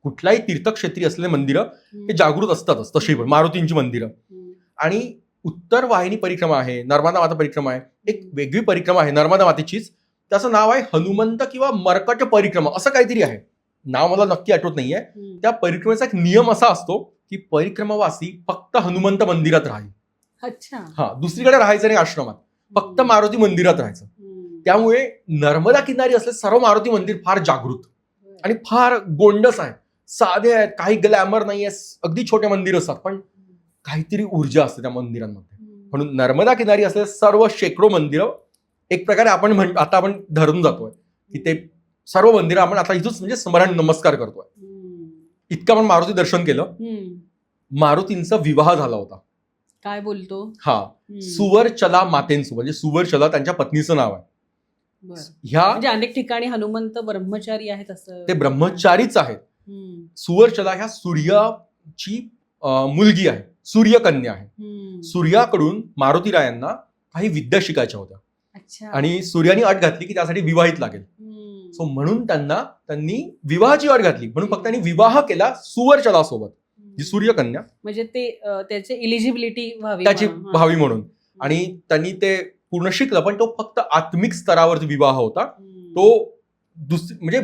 कुठल्याही तीर्थक्षेत्री असलेले मंदिरं हे जागृत असतातच तशी पण मारुतींची मंदिरं. आणि उत्तर वाहिनी परिक्रमा आहे, नर्मदा माता परिक्रमा आहे, एक वेगळी परिक्रमा आहे नर्मदा मातेचीच. त्याचं नाव आहे हनुमंत किंवा मर्कट परिक्रमा असं काहीतरी आहे, नाव मला नक्की आठवत नाहीये. त्या परिक्रमेचा एक नियम असा असतो की परिक्रमावासी फक्त हनुमंत मंदिरात राहील. अच्छा. हा, दुसरीकडे राहायचं नाही आश्रमात, फक्त मारुती मंदिरात राहायचं. त्यामुळे नर्मदा किनारी असले सर्व मारुती मंदिर फार जागृत आणि फार गोंडस आहे, साधे आहेत, काही ग्लॅमर नाहीये, अगदी छोटे मंदिर असतात, पण काहीतरी ऊर्जा असते त्या मंदिरांमध्ये. म्हणून नर्मदा किनारी असलेले सर्व शेकडो मंदिरं एक प्रकारे आता आपण धरून जातोय की ते सर्व मंदिरं आपण आता इथूच म्हणजे स्मरण नमस्कार करतोय. इतकं आपण मारुती दर्शन केलं. मारुतींचा विवाह झाला होता. काय बोलतो? हा, सुवरचला मातेंसोबत, म्हणजे सुवरचला त्यांच्या पत्नीचं नाव आहे. ह्या म्हणजे अनेक ठिकाणी हनुमंत ब्रह्मचारी आहेत असं. ते ब्रह्मचारीच आहेत. सुवरचला ह्या सूर्याची मुलगी आहे, सूर्यकन्या आहे. सूर्याकडून मारुतीरायांना काही विद्या शिकायच्या होत्या. आणि सूर्याने अट घातली की त्यासाठी विवाहित लागेल. सो म्हणून त्यांनी विवाहाची अट घातली, म्हणून फक्त त्यांनी विवाह केला सुवरचला सोबत, जी सूर्यकन्या, म्हणजे ते त्याची इलिजिबिलिटी त्याची व्हावी म्हणून. आणि त्यांनी ते पूर्ण शिकलं, पण तो फक्त आत्मिक स्तरावरती विवाह होता, तो म्हणजे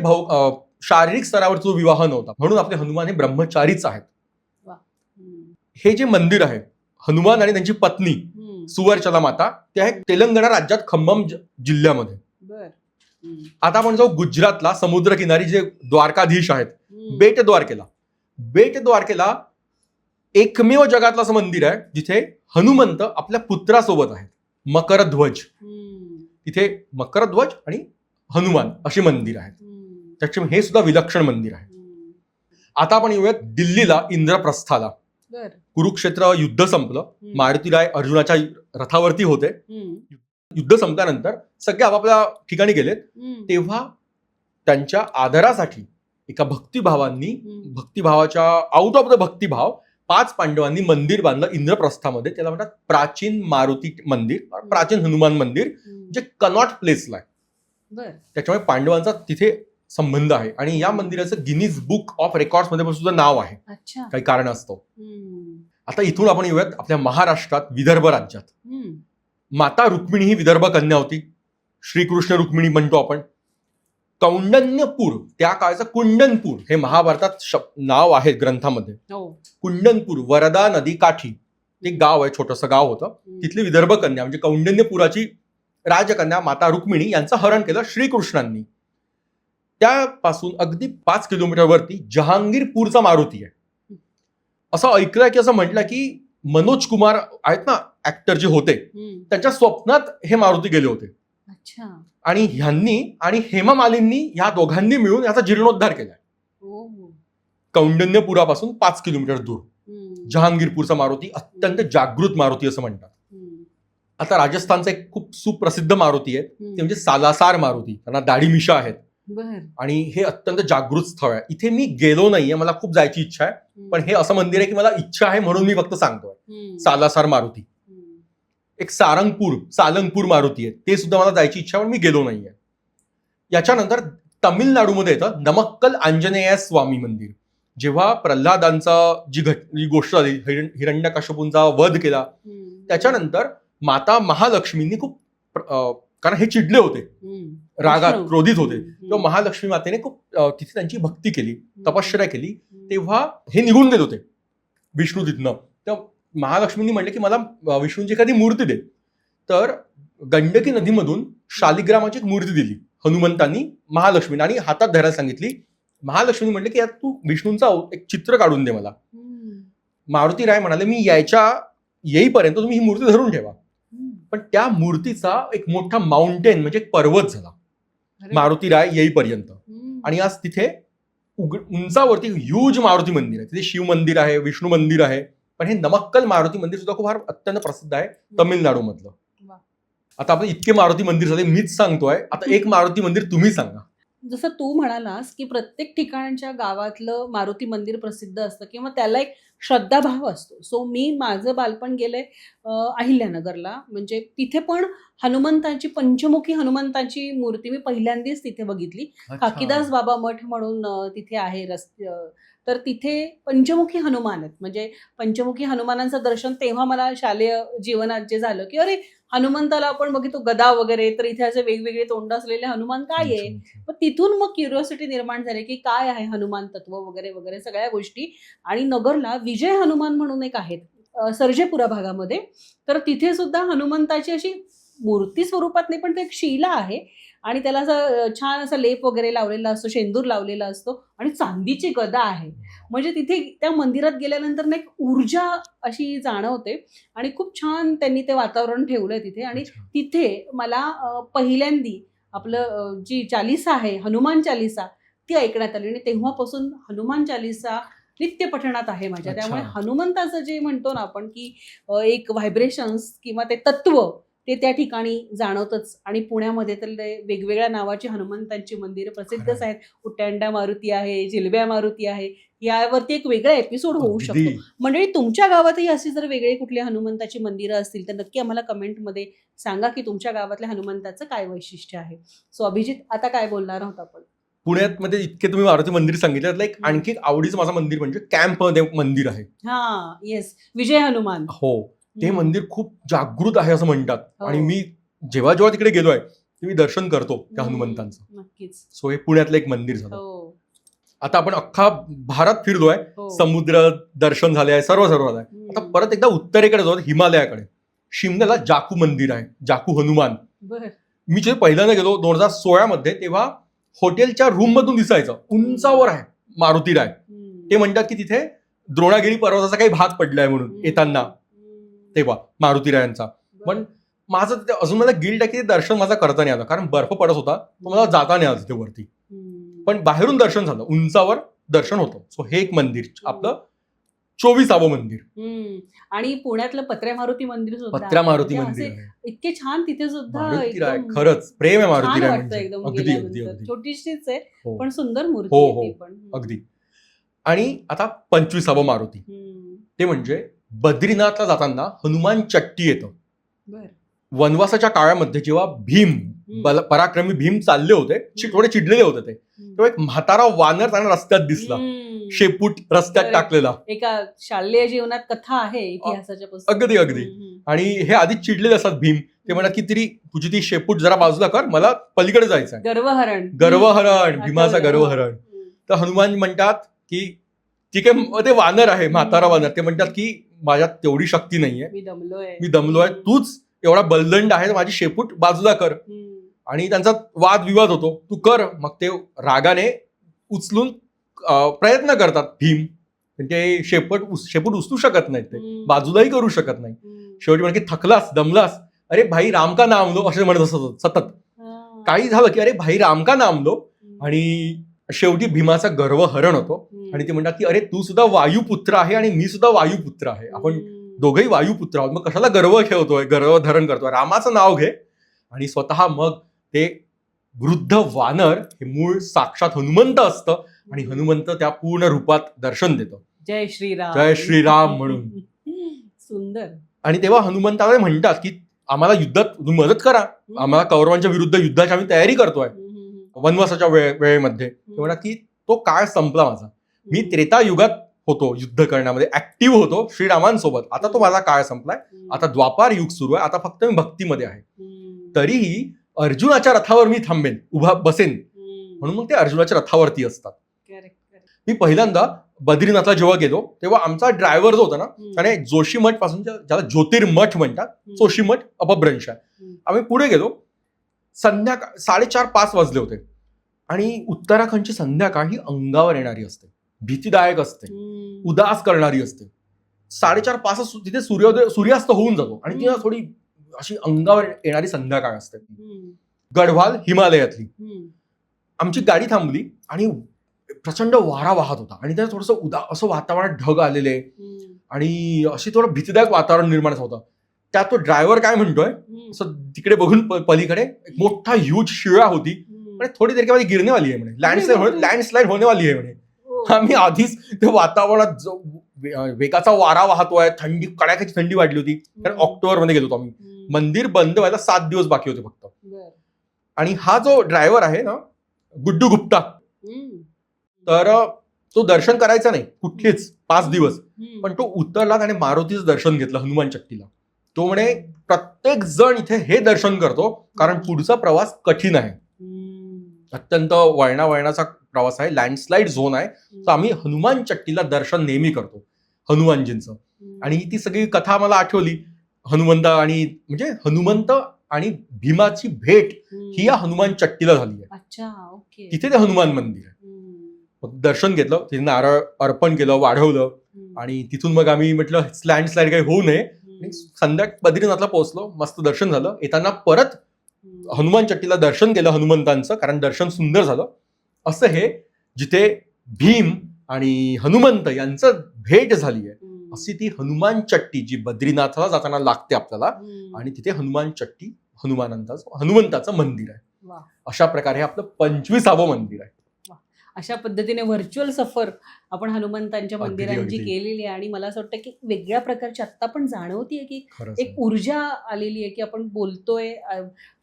शारीरिक स्तरावरचा जो विवाह नव्हता. म्हणून आपले हनुमान हे ब्रह्मचारीच आहेत. हे जे मंदिर आहे, हनुमान आणि त्यांची पत्नी सुवरचला माता, ते आहे तेलंगणा राज्यात खम्मम जिल्ह्यामध्ये. आता आपण जाऊ गुजरातला समुद्रकिनारी जे द्वारकाधीश आहेत, बेट द्वारकेला एकमेव जगातलं असं मंदिर आहे जिथे हनुमंत आपल्या पुत्रासोबत आहेत, मकरध्वज. तिथे मकरध्वज आणि हनुमान असे मंदिर आहेत. त्याच्यामुळे हे सुद्धा विलक्षण मंदिर आहे. आता आपण येऊयात दिल्लीला, इंद्रप्रस्थाला. कुरुक्षेत्र युद्ध संपलं, मारुतीराय अर्जुनाच्या रथावरती होते. युद्ध संपल्यानंतर सगळे आपापल्या ठिकाणी गेलेत. तेव्हा त्यांच्या आदरासाठी एका भक्तिभावाच्या आउट ऑफ द भक्तिभाव 5 पांडवांनी मंदिर बांधलं इंद्रप्रस्थामध्ये. त्याला म्हणतात प्राचीन मारुती मंदिर, प्राचीन हनुमान मंदिर, जे कनॉट प्लेसला आहे. त्याच्यामुळे पांडवांचा तिथे संबंध आहे. आणि या मंदिराचं गिनीज बुक ऑफ रेकॉर्ड्स मध्ये सुद्धा नाव आहे, काही कारण असतं. आता इथून आपण येऊयात आपल्या महाराष्ट्रात, विदर्भ राज्यात. माता रुक्मिणी ही विदर्भ कन्या होती, श्रीकृष्ण रुक्मिणी म्हणतो आपण. कौंडण्यपूर, त्या काळचं कुंडनपूर, हे महाभारतात नाव आहे ग्रंथामध्ये. कुंडनपूर वरदा नदी काठी ते गाव आहे, छोटंसं गाव होतं. तिथली विदर्भ कन्या म्हणजे कौंडण्यपुराची राजकन्या माता रुक्मिणी यांचं हरण केलं श्रीकृष्णांनी. त्यापासून अगदी 5 किलोमीटर वरती जहांगीरपूरचा मारुती आहे. असं ऐकलंय की, असं म्हटलं की मनोज कुमार आहेत ना ऍक्टर जे होते, त्यांच्या स्वप्नात हे मारुती गेले होते. आणि ह्यांनी आणि हेमा मालिनी ह्या दोघांनी मिळून याचा जीर्णोद्धार केलाय. कौंडण्यपुरापासून 5 किलोमीटर दूर जहांगीरपूरचा मारुती अत्यंत जागृत मारुती असं म्हणतात. आता राजस्थानचा एक खूप सुप्रसिद्ध मारुती आहे, ते म्हणजे सालासार मारुती. त्यांना दाढी मिशा आहेत आणि हे अत्यंत जागृत स्थळ आहे. इथे मी गेलो नाहीये, मला खूप जायची इच्छा आहे, पण हे असं मंदिर आहे की मला इच्छा आहे म्हणून मी फक्त सांगतोय. सालासार मारुती. एक सालंगपूर मारुती आहे, ते सुद्धा मला जायची इच्छा आहे, पण मी गेलो नाहीये. याच्यानंतर तमिळनाडूमध्ये येतं नमक्कल आंजनेय स्वामी मंदिर. जेव्हा प्रल्हादांचा जी गोष्ट झाली, हिरण्यकश्यपूंचा वध केला, त्याच्यानंतर माता महालक्ष्मींनी खूप, कारण हे चिडले होते, रागात क्रोधित होते, तेव्हा महालक्ष्मी मातेने खूप तिथे त्यांची भक्ती केली, तपश्चर्या केली. तेव्हा हे निघून गेले होते विष्णू तिथनं. तेव्हा महालक्ष्मींनी म्हणले की मला विष्णूंची एखादी मूर्ती दे. तर गंडकी नदीमधून शालिग्रामाची एक मूर्ती दिली हनुमंतांनी महालक्ष्मींना आणि हातात धरायला सांगितली. महालक्ष्मी म्हणले की यात तू विष्णूंचा एक चित्र काढून दे मला. मारुती राय म्हणाले मी येईपर्यंत तुम्ही ही मूर्ती धरून ठेवा. पण त्या मूर्तीचा एक मोठा माउंटेन म्हणजे एक पर्वत झाला मारुती राय येईपर्यंत. आणि आज तिथे उंचावरती ह्यूज मारुती मंदिर आहे. तिथे शिव मंदिर आहे, विष्णू मंदिर आहे. पण हे नमक्कल मारुती मंदिर सुद्धा खूप फार अत्यंत प्रसिद्ध आहे तमिळनाडू मधलं. आता आपण इतके मारुती मंदिर झाले मीच सांगतोय, आता एक मारुती मंदिर तुम्ही सांगा. जसं तू म्हणालास की प्रत्येक ठिकाणच्या गावातलं मारुती मंदिर प्रसिद्ध असतं किंवा त्याला एक श्रद्धाभाव असतो. सो मी माझं बालपण गेले अहिल्यानगरला, म्हणजे तिथे पण हनुमंताची पंचमुखी हनुमंताची मूर्ती मी पहिल्यांदाच तिथे बघितली. खाकीदास बाबा मठ म्हणून तिथे आहे तर तिथे पंचमुखी हनुमान आहेत. म्हणजे पंचमुखी हनुमानांचं दर्शन तेव्हा मला शालेय जीवनात जे झालं की अरे हनुमंताला आपण बघितो गदा वगैरे, तर इथे असे वेगवेगळे तोंड असलेले हनुमान काय आहे. मग तिथून मग क्युरिओसिटी निर्माण झाली की काय आहे हनुमान तत्व वगैरे वगैरे सगळ्या गोष्टी. आणि नगरला विजय हनुमान म्हणून एक आहेत सर्जेपुरा भागामध्ये, तर तिथे सुद्धा हनुमंताची अशी मूर्ती स्वरूपात नाही पण ते एक शिला आहे आणि त्याला असं छान असा लेप वगैरे लावलेला असतो, शेंदूर लावलेला असतो आणि चांदीची गदा आहे. म्हणजे तिथे त्या मंदिरात गेल्यानंतर ना एक ऊर्जा अशी जाणवते आणि खूप छान त्यांनी ते वातावरण ठेवलंय तिथे. आणि तिथे मला पहिल्यांदी आपलं जी चालिसा आहे हनुमान चालिसा ती ऐकण्यात आली आणि तेव्हापासून हनुमान चालिसा नित्य पठणात आहे माझ्या. त्यामुळे हनुमंताचं जे म्हणतो ना आपण की एक व्हायब्रेशन्स किंवा ते तत्व ते त्या ठिकाणी जाणवतच. आणि पुण्यामध्ये तर वेगवेगळ्या नावाची हनुमंतांची मंदिरं प्रसिद्धच आहेत. उट्टांडा मारुती आहे, जिलब्या मारुती आहे, यावरती एक वेगळा एपिसोड होऊ शकतो. मंडळी तुमच्या गावातही अशी जर वेगळे कुठली हनुमंताची मंदिरं असतील तर नक्की आम्हाला कमेंटमध्ये सांगा की तुमच्या गावातल्या हनुमंताचं काय वैशिष्ट्य आहे. सो अभिजित आता काय बोलणार आहोत आपण? पुण्यात मध्ये इतके तुम्ही मारुती मंदिर सांगितलं, त्यातलं एक आणखी एक आवडीचं माझं मंदिर म्हणजे कॅम्प मध्ये मंदिर आहे. हा येस, विजय हनुमान. हो, ते मंदिर खूप जागृत आहे असं म्हणतात. आणि मी जेव्हा जेव्हा तिकडे गेलोय मी दर्शन करतो त्या हनुमंतांचं. नक्कीच. सो हे पुण्यातलं एक मंदिर झालं. आता आपण अख्खा भारत फिरलोय, समुद्र दर्शन झाले आहे, सर्व झालंय. आता परत एकदा उत्तरेकडे जाऊ, हिमालयाकडे. शिमल्याला जाकू मंदिर आहे, जाकू हनुमान. मी जे पहिल्यांदा गेलो 2016 मध्ये, तेव्हा हॉटेलच्या रूम मधून दिसायचं उंचावर आहे मारुती राय. ते म्हणतात की तिथे द्रोणागिरी पर्वताचा काही भाग पडलाय म्हणून येताना तेव्हा मारुती रायांचा. पण माझं अजून मला गिल्ट आहे की ते दर्शन माझं करता नाही आलं, कारण बर्फ पडत होता, मला जाता नाही आलं तिथे वरती. पण बाहेरून दर्शन झालं, उंचावर दर्शन होतं. सो हे एक मंदिर आपलं 24वं मंदिर. आणि पुण्यातलं पत्र्या मारुती मंदिर सुद्धा, पत्र्या मारुती मंदिर इतके छान. तिथे सुद्धा खरंच प्रेम आहे मारुती राय. एकदम अगदी अगदी अगदी छोटीशीच आहे पण सुंदर मूर्ती आहे पण. अगदी. आणि आता 25वं मारुती, ते म्हणजे बद्रीनाथला जाताना हनुमान चट्टी येतं. वनवासाच्या काळामध्ये जेव्हा पराक्रमी भीम चालले होते, थोडे चिडलेले होते ते, तेव्हा एक म्हातारा वानर त्यांना रस्त्यात दिसला, शेपूट रस्त्यात टाकलेला. एका शालेय जीवनात कथा आहे इतिहासाच्या पुस्तकात. अगदी अगदी. आणि हे आधीच चिडलेले असतात भीम. ते म्हणतात की तरी तुझी ती शेपूट जरा बाजूला कर, मला पलीकडे जायचं आहे. गर्वहरण, भीमाचा गर्वहरण. तर हनुमान म्हणतात की ठीक आहे, ते वानर आहे, म्हातारा वानर. ते म्हणतात की माझ्यात तेवढी शक्ती नाहीये, मी दमलोय, तूच एवढा बलदंड आहे, माझी शेपूट बाजूला कर. आणि त्यांचा वादविवाद होतो, तू कर. मग ते रागाने उचलून प्रयत्न करतात भीम, ते शेपूट उचलू शकत नाहीत, ते बाजूलाही करू शकत नाही. शेवटी म्हणजे थकलास, दमलास, अरे भाई राम का नाम लो असे म्हणत असत सतत. काही झालं की अरे भाई राम का नाम लो. आणि शेवटी भीमाचा गर्वहरण होतो आणि ते म्हणतात की अरे तू सुद्धा वायुपुत्र आहे आणि मी सुद्धा वायुपुत्र आहे, आपण दोघंही वायुपुत्र आहोत, मग कशाला गर्व ठेवतोय, गर्वधारण करतोय, रामाचं नाव घे. आणि स्वतः मग ते वृद्ध वानर हे मूळ साक्षात हनुमंत असतं आणि हनुमंत त्या पूर्ण रूपात दर्शन देतो. जय श्रीराम, जय श्रीराम म्हणून. सुंदर. आणि तेव्हा हनुमंताला म्हणतात की आम्हाला युद्धात मदत करा, आम्हाला कौरवांच्या विरुद्ध युद्धाची आम्ही तयारी करतोय वनवासाच्या वेळेमध्ये. ते म्हणतात की तो काळ संपला माझा, मी त्रेता युगात होतो, युद्ध करण्यामध्ये ऍक्टिव्ह होतो श्रीरामांसोबत, आता तो माझा काळ संपलाय, आता द्वापार युग सुरू आहे, आता फक्त मी भक्तीमध्ये आहे. तरीही अर्जुनाच्या रथावर मी थांबेन, उभा बसेन, म्हणून मग ते अर्जुनाच्या रथावरती असतात. मी पहिल्यांदा बद्रीनाथला जेव्हा गेलो तेव्हा आमचा ड्रायव्हर जो होता ना, आणि जोशीमठ पासून ज्याला ज्योतिर्मठ म्हणतात, जोशीमठ अपभ्रंश आहे. आम्ही पुढे गेलो, संध्याकाळ 4:30-5 वाजले होते आणि उत्तराखंडची संध्याकाळ ही अंगावर येणारी असते, भीतीदायक असते, उदास करणारी असते. 4:30-5 तिथे सूर्यास्त होऊन जातो आणि ती थोडी अशी अंगावर येणारी संध्याकाळ असते. गढवाल हिमालयातली. आमची गाडी थांबली आणि प्रचंड वारा वाहत होता आणि त्यात थोडंसं असं वातावरण, ढग आलेले आणि अशी थोडं भीतीदायक वातावरण निर्माण होतं. त्यात तो ड्रायव्हर काय म्हणतोय, असं तिकडे बघून पलीकडे एक मोठा ह्यूज शिळा होती आणि थोडी देर के बाद गिरने वाली आहे म्हणे, लँडस्लाइड होने वाली आहे म्हणे. आम्ही आधीच त्या वातावरणात वेगाचा वारा वाहतोय, थंडी, कडाक्याची थंडी वाढली होती, कारण ऑक्टोबरमध्ये गेलो होतो आम्ही. मंदिर बंद व्हायला 7 दिवस बाकी होते फक्त. आणि हा जो ड्रायव्हर आहे ना, गुड्डू गुप्ता, तर तो दर्शन करायचा नाही कुठलेच 5 दिवस, पण तो उतरला आणि मारुतीचं दर्शन घेतलं हनुमान चट्टीला. तो म्हणे प्रत्येक जण इथे हे दर्शन करतो कारण पुढचा प्रवास कठीण आहे, अत्यंत वळणाचा प्रवास आहे, लँडस्लाइड झोन आहे, तर आम्ही हनुमान चट्टीला दर्शन नेहमी करतो हनुमानजींचं. आणि ती सगळी कथा मला आठवली. हनुमंत आणि भीमाची भेट ही या हनुमान चट्टीला झाली आहे. तिथे ते हनुमान मंदिर आहे. दर्शन घेतलं, तिथे नारळ अर्पण केलं, वाढवलं आणि तिथून मग आम्ही म्हटलं लँडस्लाइड काही होऊ नये. बद्रीनाथला पोहोचलो, मस्त दर्शन झालं. येताना परत हनुमान चट्टीला दर्शन केलं हनुमंतांचं, कारण दर्शन सुंदर झालं. असं हे जिथे भीम आणि हनुमंत यांचं भेट झाली आहे, अशी ती हनुमान चट्टी जी बद्रीनाथला जाताना लागते आपल्याला, आणि तिथे हनुमान चट्टी हनुमंताचं मंदिर आहे. अशा प्रकारे हे आपलं 25वं मंदिर आहे. अशा पद्धतीने व्हर्च्युअल सफर आपण हनुमंतांच्या मंदिरांची केलेली आहे आणि मला असं वाटतं की वेगळ्या प्रकारची आत्ता पण जाणवतीये की एक ऊर्जा आलेली आहे की आपण बोलतोय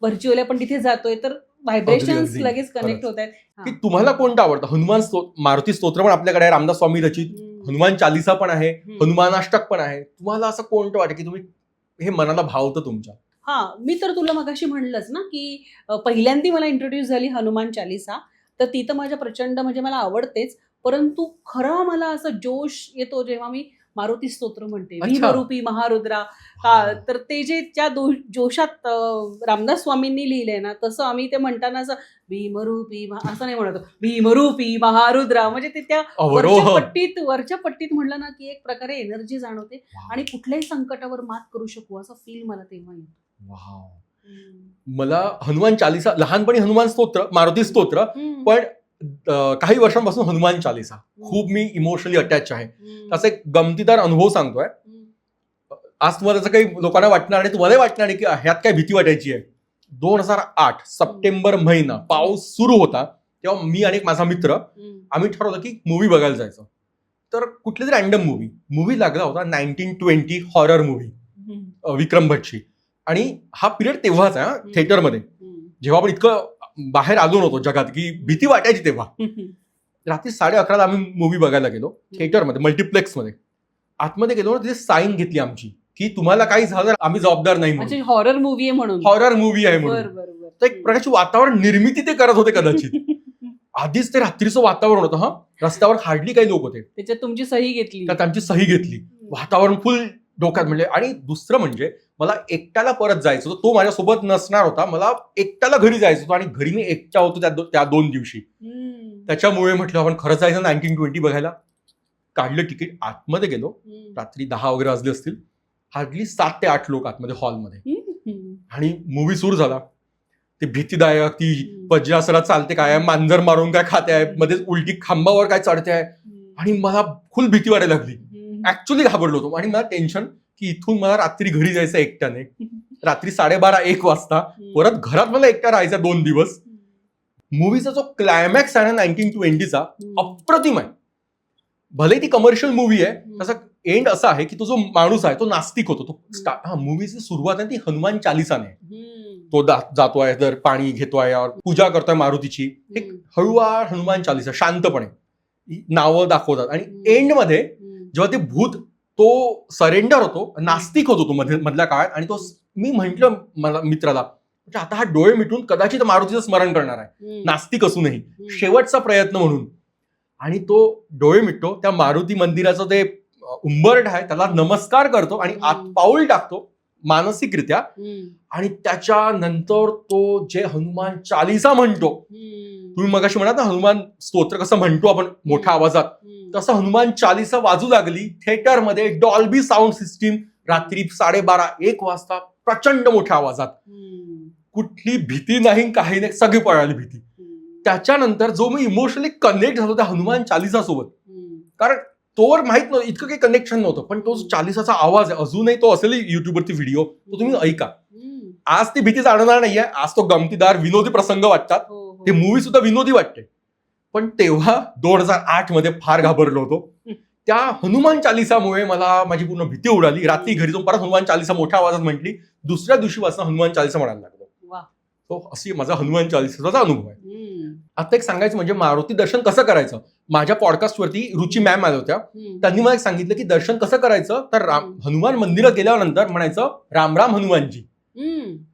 व्हर्च्युअली, आपण तिथे जातोय तर व्हायब्रेशन्स लगेच कनेक्ट होत आहेत. की तुम्हाला कोणतं आवडतं? मारुती स्तोत्र पण आपल्याकडे आहे, रामदास स्वामी रचित, हनुमान चालिसा पण आहे, हनुमानाष्टक पण आहे. तुम्हाला असं कोणतं वाटतं की तुम्ही हे मनाला भावतं तुमच्या? मी तर तुला मगाशी म्हणलंच ना की पहिल्यांदा मला इंट्रोड्यूस झाली हनुमान चालिसा, तर ती तर माझ्या प्रचंड म्हणजे मला आवडतेच, परंतु खरा मला असं जोश येतो जेव्हा मी मारुती स्तोत्र म्हणते, भीमरूपी महारुद्रा. तर ते जे त्या जोशात रामदास स्वामींनी लिहिलंय ना, तसं आम्ही ते म्हणताना असं भीमरूपी असं नाही म्हणत, भीमरूपी महारुद्रा, म्हणजे ते त्या वरच्या पट्टीत म्हणलं ना की एक प्रकारे एनर्जी जाणवते आणि कुठल्याही संकटावर मात करू शकू असं फील मला तेव्हा येतो. मला हनुमान चालिसा, लहानपणी हनुमान स्तोत्र, मारुती स्तोत्र, पण काही वर्षांपासून हनुमान चालिसा खूप मी इमोशनली अटॅच आहे. त्याचा एक गमतीदार अनुभव सांगतोय. आज तुम्हाला त्याचं काही लोकांना वाटणार आणि तुम्हालाही वाटणार नाही की ह्यात काय भीती वाटायची आहे. 2008 सप्टेंबर महिना, पाऊस सुरू होता, तेव्हा मी आणि माझा मित्र आम्ही ठरवलं की मूवी बघायला जायचं. तर कुठली तरी रॅन्डम मूवी लागला होता, 1920 हॉरर मूवी, विक्रम भटची. आणि हा पिरियड तेव्हाच आहे थिएटरमध्ये, जेव्हा आपण इतकं बाहेर आलो नव्हतो जगात की भीती वाटायची तेव्हा. रात्री 11:30 आम्ही मूवी बघायला गेलो थिएटरमध्ये, मल्टिप्लेक्समध्ये. आतमध्ये गेलो ना, तिथे साईन घेतली आमची की तुम्हाला काही झालं आम्ही जबाबदार नाही म्हणून, हॉरर मूवी आहे म्हणून. तर एक प्रकारची वातावरण निर्मिती ते करत होते कदाचित. आधीच ते रात्रीचं वातावरण होतं. रस्त्यावर हार्डली काही लोक होते, त्याच्यात तुमची सही घेतली, त्यात आमची सही घेतली. वातावरण फुल डोक्यात म्हणजे. आणि दुसरं म्हणजे मला एकट्याला परत जायचं होतं, तो माझ्यासोबत नसणार होता, मला एकट्याला घरी जायचं होतं आणि घरी मी एकटा होतो त्या 2 दिवशी. त्याच्यामुळे म्हटलं आपण खरंच जायचं 1920 बघायला. काढलं तिकीट, आतमध्ये गेलो. रात्री 10 वगैरे वाजले असतील. हार्डली 7 ते 8 लोक आतमध्ये हॉलमध्ये. आणि मूवी सुरू झाला. ते भीतीदायक, ती वज्रासरात चालते काय, मांजर मारून काय खाते आहे, मध्येच उलटी खांबावर काय चढते आहे, आणि मला फुल भीती वाटायला लागली. ऍक्च्युअली घाबरलो होतो आणि मला टेन्शन की इथून मला रात्री घरी जायचं एकट्याने, रात्री 12:30-1 वाजता परत घरात मला एकटा राहायचा 2 दिवस. मूवीचा जो क्लायमॅक्स आहे ना 1920चा, अप्रतिम आहे. भले ती कमर्शियल मूवी आहे, त्याचा एंड असा आहे की तो जो माणूस आहे तो नास्तिक होतो. तो मूवीची सुरुवात आहे ती हनुमान चालिसाने. तो जातोय, तर पाणी घेतोय, पूजा करतोय मारुतीची, एक हळूवार हनुमान चालिसा, शांतपणे नावं दाखवतात. आणि एंड मध्ये जेव्हा ते भूत तो सरेंडर होतो, नास्तिक होतो तो मधल्या काळात, आणि तो मी म्हंटल मला मित्राला, म्हणजे आता हा डोळे मिटून कदाचित मारुतीचं स्मरण करणार आहे, नास्तिक असूनही, शेवटचा प्रयत्न म्हणून. आणि तो डोळे मिटतो, त्या मारुती मंदिराचं ते उंबरठ आहे त्याला नमस्कार करतो आणि आत पाऊल टाकतो मानसिकरित्या. आणि त्याच्यानंतर तो जे हनुमान चालीसा म्हणतो, तुम्ही मगाशी म्हणाल ना हनुमान स्तोत्र कसं म्हणतो आपण मोठ्या आवाजात, तसं हनुमान चालीसा वाजू लागली थिएटरमध्ये. डॉल्बी साऊंड सिस्टीम, रात्री 12:30-1 वाजता प्रचंड मोठ्या आवाजात. कुठली भीती नाही, काही नाही, सगळी पळाली भीती. त्याच्यानंतर जो मी इमोशनली कनेक्ट झालो त्या हनुमान चालीसा सोबत, कारण तोवर माहित नव्हतं, इतकं काही कनेक्शन नव्हतं, पण तो चालीसाचा आवाज आहे, अजूनही तो असेल युट्यूबवरती व्हिडिओ, तो तुम्ही ऐका. आज ती भीती जाणवणार नाहीये, आज तो गमतीदार विनोदी प्रसंग वाटतात, ते मूवी सुद्धा विनोदी वाटते. पण तेव्हा 2008 मध्ये फार घाबरलो होतो. त्या हनुमान चालीसामुळे मला माझी पूर्ण भीती उडाली. रात्री घरी जाऊन परत हनुमान चालीसा मोठ्या आवाजात म्हटली. दुसऱ्या दिवशीपासून हनुमान चालीसा म्हणायला लागलो. तो अशी माझा हनुमान चालीसाचा अनुभव आहे. आता एक सांगायचं म्हणजे मारुती दर्शन कसं करायचं, माझ्या पॉडकास्टवरती रुची मॅम आल्या होत्या, त्यांनी मला एक सांगितलं की दर्शन कसं करायचं, तर हनुमान मंदिरात गेल्यानंतर म्हणायचं राम राम हनुमानजी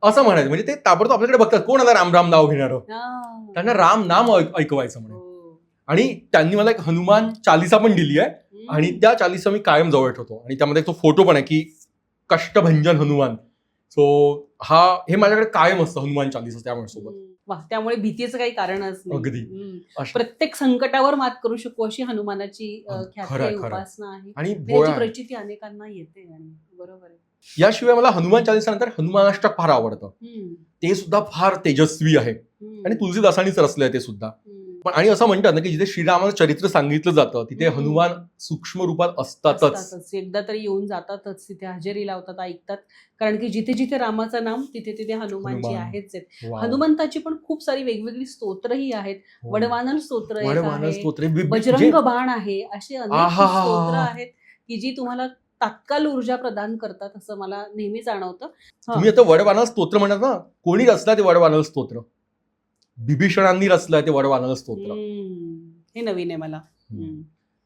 असं म्हणायचं. म्हणजे ते ताबडतोब आपल्याकडे बघतात, कोण आला राम राम नाव घेणार, त्यांना राम नाम ऐकवायचं म्हणे. आणि त्यांनी मला एक हनुमान चालीसा पण दिली आहे आणि त्या चालीसा मी कायम जवळ ठेवतो. आणि त्यामध्ये तो फोटो पण आहे की कष्टभंजन हनुमान. सो हे माझ्याकडे कायम असतं हनुमान चालीसा त्यामुळे सोबत. त्यामुळे भीतीचं काही कारणच नाही. अगदी प्रत्येक संकटावर मात करू शकू अशी हनुमानाची ख्याती उपासना आहे आणि त्याची प्रचिती अनेकांना येते. आणि बरोबर आहे. याशिवाय मला हनुमान चालीसा नंतर हनुमानाष्टक फार आवडतं. ते सुद्धा फार तेजस्वी आहे आणि तुलसीदासांनीच रचलंय ते सुद्धा. पण आणि असं म्हणतात ना की जिथे श्रीरामाचं चरित्र सांगितलं जातं तिथे हनुमान सूक्ष्म रूपात असतातच. एकदा तरी येऊन जातातच, तिथे हजेरी लावतात, ऐकतात. कारण की जिथे जिथे रामाचं नाम तिथे तिथे हनुमानजी आहेच आहेत. हनुमंताची पण खूप सारी वेगवेगळी स्तोत्रही आहेत. वडवानर स्तोत्र, बजरंग बाण आहे, असे अनेक स्तोत्र आहेत की जी तुम्हाला तात्काळ ऊर्जा प्रदान करतात असं मला नेहमी जाणवतं. तुम्ही आता वडवानर स्तोत्र म्हणतात ना, कोणी रचला ते वडवानर स्तोत्र? बिभीषणांनी रचलंय ते वडवानर स्तोत्र. हे नवीन आहे मला.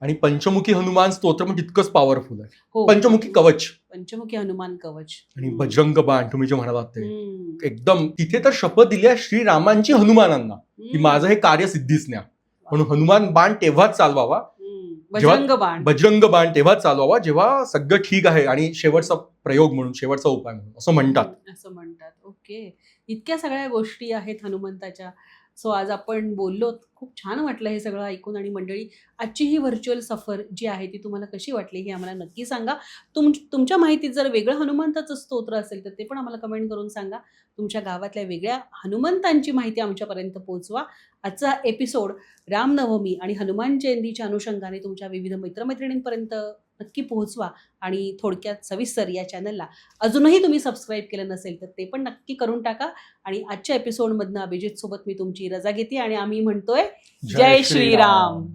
आणि पंचमुखी हनुमान स्तोत्र पण तितकंच पॉवरफुल आहे. पंचमुखी कवच, पंचमुखी हनुमान कवच आणि बजरंग बाण तुम्ही जे म्हणालात ते एकदम. तिथे तर शपथ दिली आहे श्रीरामांची हनुमानांना की माझं हे कार्य सिद्धीच न्या, म्हणून हनुमान बाण तेव्हाच चालवावा, बजरंग बाण तेव्हाच चालवावा जेव्हा सगळं ठीक आहे आणि शेवटचा प्रयोग म्हणून, शेवटचा उपाय म्हणून असं म्हणतात. ओके, इतक्या सगळ्या गोष्टी आहेत हनुमंताच्या. सो आज आपण बोललो, खूप छान वाटलं हे सगळं ऐकून. आणि मंडळी, आजची ही व्हर्च्युअल सफर जी आहे ती तुम्हाला कशी वाटली हे आम्हाला नक्की सांगा. तुमच्या माहितीत जर वेगळं हनुमंताचं स्तोत्र असेल तर ते पण आम्हाला कमेंट करून सांगा. तुमच्या गावातल्या वेगळ्या हनुमंतांची माहिती आमच्यापर्यंत पोहोचवा. आजचा एपिसोड रामनवमी आणि हनुमान जयंतीच्या अनुषंगाने तुमच्या विविध मित्रमैत्रिणींपर्यंत नक्की पोहोचवा. आणि थोडक्यात सविस्तर या चॅनलला अजूनही तुम्ही सबस्क्राईब केलं नसेल तर ते पण नक्की करून टाका. आणि आजच्या एपिसोडमधनं अभिजित सोबत मी तुमची रजा घेते आणि आम्ही म्हणतोय जय श्रीराम.